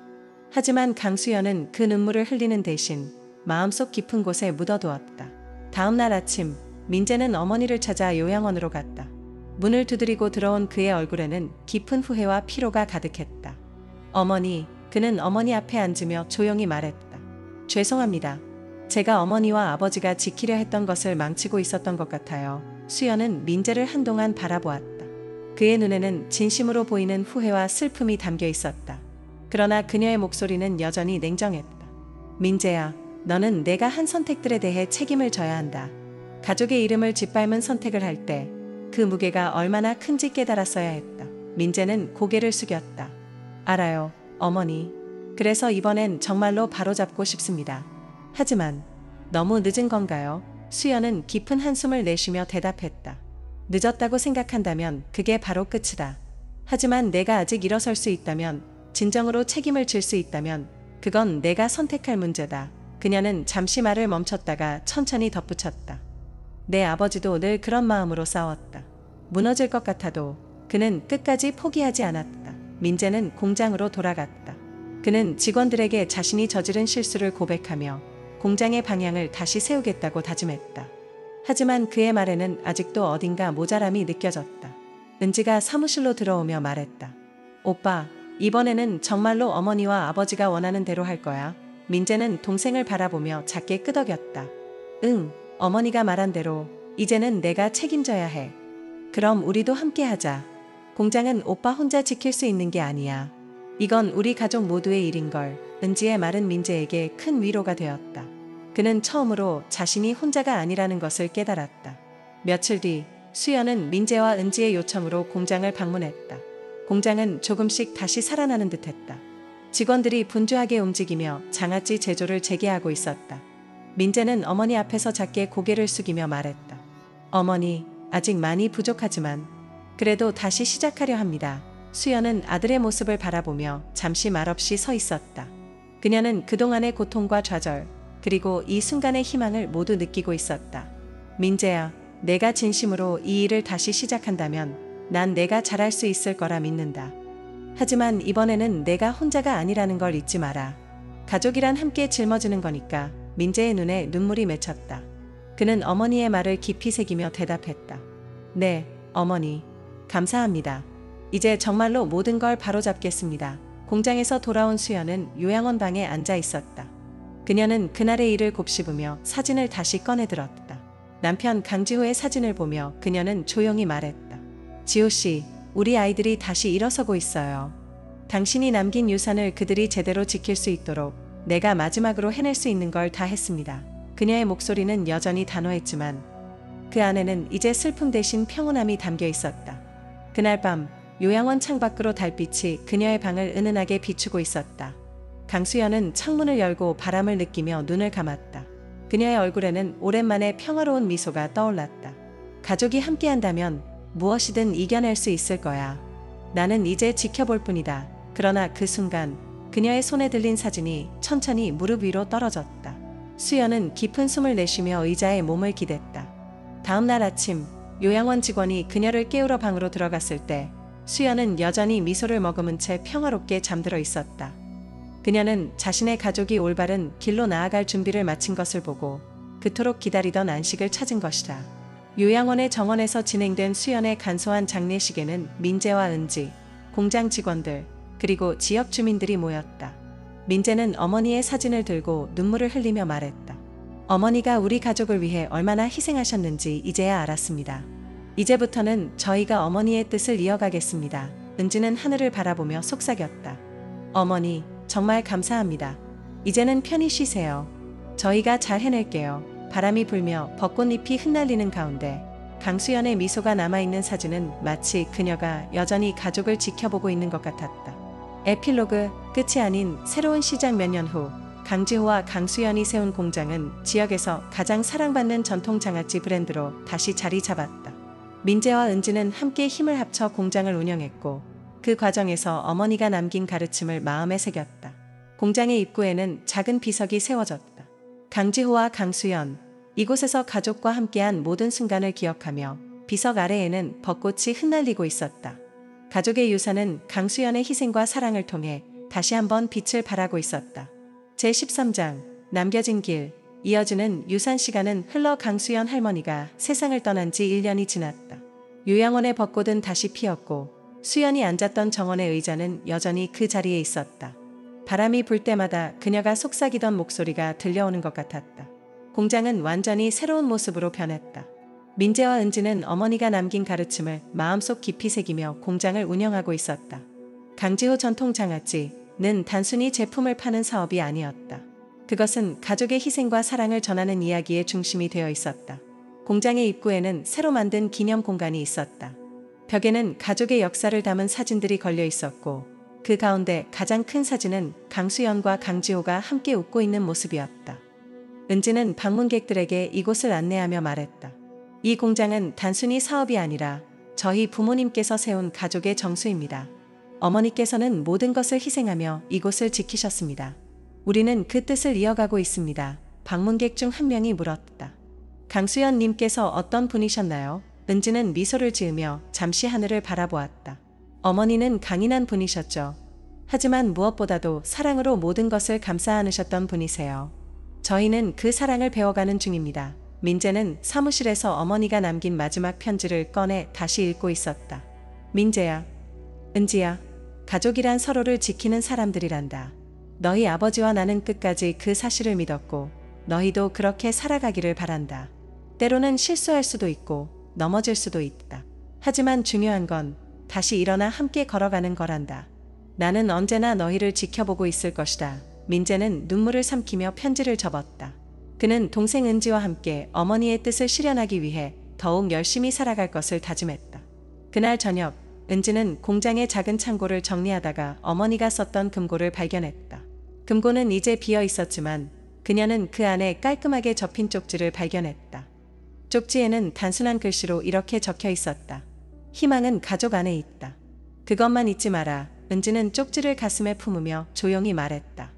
하지만 강수연은 그 눈물을 흘리는 대신 마음속 깊은 곳에 묻어두었다. 다음 날 아침, 민재는 어머니를 찾아 요양원으로 갔다. 문을 두드리고 들어온 그의 얼굴에는 깊은 후회와 피로가 가득했다. 어머니, 그는 어머니 앞에 앉으며 조용히 말했다. 죄송합니다. 제가 어머니와 아버지가 지키려 했던 것을 망치고 있었던 것 같아요. 수연은 민재를 한동안 바라보았다. 그의 눈에는 진심으로 보이는 후회와 슬픔이 담겨 있었다. 그러나 그녀의 목소리는 여전히 냉정했다. 민재야, 너는 내가 한 선택들에 대해 책임을 져야 한다. 가족의 이름을 짓밟은 선택을 할 때 그 무게가 얼마나 큰지 깨달았어야 했다. 민재는 고개를 숙였다. 알아요, 어머니. 그래서 이번엔 정말로 바로잡고 싶습니다. 하지만 너무 늦은 건가요? 수연은 깊은 한숨을 내쉬며 대답했다. 늦었다고 생각한다면 그게 바로 끝이다. 하지만 내가 아직 일어설 수 있다면, 진정으로 책임을 질 수 있다면 그건 내가 선택할 문제다. 그녀는 잠시 말을 멈췄다가 천천히 덧붙였다. 내 아버지도 늘 그런 마음으로 싸웠다. 무너질 것 같아도 그는 끝까지 포기하지 않았다. 민재는 공장으로 돌아갔다. 그는 직원들에게 자신이 저지른 실수를 고백하며 공장의 방향을 다시 세우겠다고 다짐했다. 하지만 그의 말에는 아직도 어딘가 모자람이 느껴졌다. 은지가 사무실로 들어오며 말했다. 오빠, 이번에는 정말로 어머니와 아버지가 원하는 대로 할 거야. 민재는 동생을 바라보며 작게 끄덕였다. 응, 어머니가 말한 대로 이제는 내가 책임져야 해. 그럼 우리도 함께 하자. 공장은 오빠 혼자 지킬 수 있는 게 아니야. 이건 우리 가족 모두의 일인걸. 은지의 말은 민재에게 큰 위로가 되었다. 그는 처음으로 자신이 혼자가 아니라는 것을 깨달았다. 며칠 뒤 수연은 민재와 은지의 요청으로 공장을 방문했다. 공장은 조금씩 다시 살아나는 듯했다. 직원들이 분주하게 움직이며 장아찌 제조를 재개하고 있었다. 민재는 어머니 앞에서 작게 고개를 숙이며 말했다. 어머니, 아직 많이 부족하지만 그래도 다시 시작하려 합니다. 수연은 아들의 모습을 바라보며 잠시 말없이 서 있었다. 그녀는 그동안의 고통과 좌절, 그리고 이 순간의 희망을 모두 느끼고 있었다. 민재야, 내가 진심으로 이 일을 다시 시작한다면 난 내가 잘할 수 있을 거라 믿는다. 하지만 이번에는 내가 혼자가 아니라는 걸 잊지 마라. 가족이란 함께 짊어지는 거니까. 민재의 눈에 눈물이 맺혔다. 그는 어머니의 말을 깊이 새기며 대답했다. 네, 어머니. 감사합니다. 이제 정말로 모든 걸 바로잡겠습니다. 공장에서 돌아온 수연은 요양원 방에 앉아 있었다. 그녀는 그날의 일을 곱씹으며 사진을 다시 꺼내들었다. 남편 강지호의 사진을 보며 그녀는 조용히 말했다. 지호씨, 우리 아이들이 다시 일어서고 있어요. 당신이 남긴 유산을 그들이 제대로 지킬 수 있도록 내가 마지막으로 해낼 수 있는 걸 다 했습니다. 그녀의 목소리는 여전히 단호했지만 그 안에는 이제 슬픔 대신 평온함이 담겨 있었다. 그날 밤 요양원 창밖으로 달빛이 그녀의 방을 은은하게 비추고 있었다. 강수연은 창문을 열고 바람을 느끼며 눈을 감았다. 그녀의 얼굴에는 오랜만에 평화로운 미소가 떠올랐다. 가족이 함께한다면 무엇이든 이겨낼 수 있을 거야. 나는 이제 지켜볼 뿐이다. 그러나 그 순간 그녀의 손에 들린 사진이 천천히 무릎 위로 떨어졌다. 수연은 깊은 숨을 내쉬며 의자에 몸을 기댔다. 다음 날 아침 요양원 직원이 그녀를 깨우러 방으로 들어갔을 때 수연은 여전히 미소를 머금은 채 평화롭게 잠들어 있었다. 그녀는 자신의 가족이 올바른 길로 나아갈 준비를 마친 것을 보고 그토록 기다리던 안식을 찾은 것이다. 요양원의 정원에서 진행된 수연의 간소한 장례식에는 민재와 은지, 공장 직원들, 그리고 지역 주민들이 모였다. 민재는 어머니의 사진을 들고 눈물을 흘리며 말했다. 어머니가 우리 가족을 위해 얼마나 희생하셨는지 이제야 알았습니다. 이제부터는 저희가 어머니의 뜻을 이어가겠습니다. 은지는 하늘을 바라보며 속삭였다. 어머니, 정말 감사합니다. 이제는 편히 쉬세요. 저희가 잘 해낼게요. 바람이 불며 벚꽃잎이 흩날리는 가운데 강수연의 미소가 남아있는 사진은 마치 그녀가 여전히 가족을 지켜보고 있는 것 같았다. 에필로그, 끝이 아닌 새로운 시작. 몇 년 후 강지호와 강수연이 세운 공장은 지역에서 가장 사랑받는 전통 장아찌 브랜드로 다시 자리 잡았다. 민재와 은지는 함께 힘을 합쳐 공장을 운영했고 그 과정에서 어머니가 남긴 가르침을 마음에 새겼다. 공장의 입구에는 작은 비석이 세워졌다. 강지호와 강수연, 이곳에서 가족과 함께한 모든 순간을 기억하며 비석 아래에는 벚꽃이 흩날리고 있었다. 가족의 유산은 강수연의 희생과 사랑을 통해 다시 한번 빛을 발하고 있었다. 제13장 남겨진 길. 이어지는 유산 시간은 흘러 강수연 할머니가 세상을 떠난 지 1년이 지났다. 요양원의 벚꽃은 다시 피었고 수연이 앉았던 정원의 의자는 여전히 그 자리에 있었다. 바람이 불 때마다 그녀가 속삭이던 목소리가 들려오는 것 같았다. 공장은 완전히 새로운 모습으로 변했다. 민재와 은지는 어머니가 남긴 가르침을 마음속 깊이 새기며 공장을 운영하고 있었다. 강지호 전통 장아찌는 단순히 제품을 파는 사업이 아니었다. 그것은 가족의 희생과 사랑을 전하는 이야기의 중심이 되어 있었다. 공장의 입구에는 새로 만든 기념 공간이 있었다. 벽에는 가족의 역사를 담은 사진들이 걸려 있었고 그 가운데 가장 큰 사진은 강수연과 강지호가 함께 웃고 있는 모습이었다. 은지는 방문객들에게 이곳을 안내하며 말했다. 이 공장은 단순히 사업이 아니라 저희 부모님께서 세운 가족의 정수입니다. 어머니께서는 모든 것을 희생하며 이곳을 지키셨습니다. 우리는 그 뜻을 이어가고 있습니다. 방문객 중 한 명이 물었다. 강수연 님께서 어떤 분이셨나요? 은지는 미소를 지으며 잠시 하늘을 바라보았다. 어머니는 강인한 분이셨죠. 하지만 무엇보다도 사랑으로 모든 것을 감싸 안으셨던 분이세요. 저희는 그 사랑을 배워가는 중입니다. 민재는 사무실에서 어머니가 남긴 마지막 편지를 꺼내 다시 읽고 있었다. 민재야, 은지야, 가족이란 서로를 지키는 사람들이란다. 너희 아버지와 나는 끝까지 그 사실을 믿었고 너희도 그렇게 살아가기를 바란다. 때로는 실수할 수도 있고 넘어질 수도 있다. 하지만 중요한 건 다시 일어나 함께 걸어가는 거란다. 나는 언제나 너희를 지켜보고 있을 것이다. 민재는 눈물을 삼키며 편지를 접었다. 그는 동생 은지와 함께 어머니의 뜻을 실현하기 위해 더욱 열심히 살아갈 것을 다짐했다. 그날 저녁, 은지는 공장의 작은 창고를 정리하다가 어머니가 썼던 금고를 발견했다. 금고는 이제 비어 있었지만 그녀는 그 안에 깔끔하게 접힌 쪽지를 발견했다. 쪽지에는 단순한 글씨로 이렇게 적혀 있었다. 희망은 가족 안에 있다. 그것만 잊지 마라. 은지는 쪽지를 가슴에 품으며 조용히 말했다.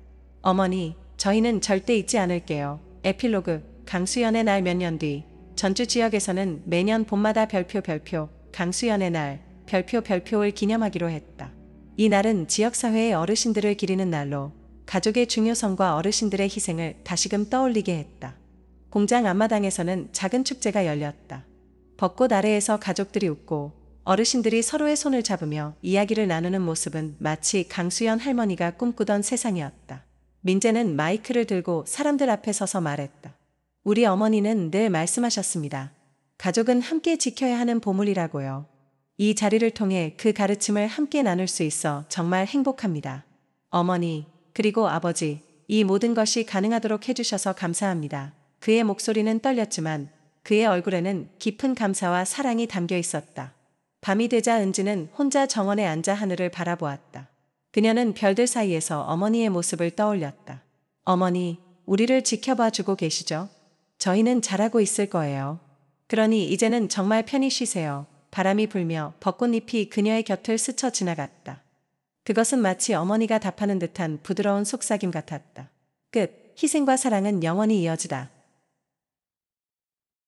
어머니, 저희는 절대 잊지 않을게요. 에필로그, 강수연의 날. 몇 년 뒤, 전주 지역에서는 매년 봄마다 별표 강수연의 날, 별표를 기념하기로 했다. 이 날은 지역사회의 어르신들을 기리는 날로 가족의 중요성과 어르신들의 희생을 다시금 떠올리게 했다. 공장 앞마당에서는 작은 축제가 열렸다. 벚꽃 아래에서 가족들이 웃고 어르신들이 서로의 손을 잡으며 이야기를 나누는 모습은 마치 강수연 할머니가 꿈꾸던 세상이었다. 민재는 마이크를 들고 사람들 앞에 서서 말했다. 우리 어머니는 늘 말씀하셨습니다. 가족은 함께 지켜야 하는 보물이라고요. 이 자리를 통해 그 가르침을 함께 나눌 수 있어 정말 행복합니다. 어머니, 그리고 아버지, 이 모든 것이 가능하도록 해주셔서 감사합니다. 그의 목소리는 떨렸지만 그의 얼굴에는 깊은 감사와 사랑이 담겨 있었다. 밤이 되자 은지는 혼자 정원에 앉아 하늘을 바라보았다. 그녀는 별들 사이에서 어머니의 모습을 떠올렸다. 어머니, 우리를 지켜봐 주고 계시죠? 저희는 잘하고 있을 거예요. 그러니 이제는 정말 편히 쉬세요. 바람이 불며 벚꽃잎이 그녀의 곁을 스쳐 지나갔다. 그것은 마치 어머니가 답하는 듯한 부드러운 속삭임 같았다. 끝. 희생과 사랑은 영원히 이어지다.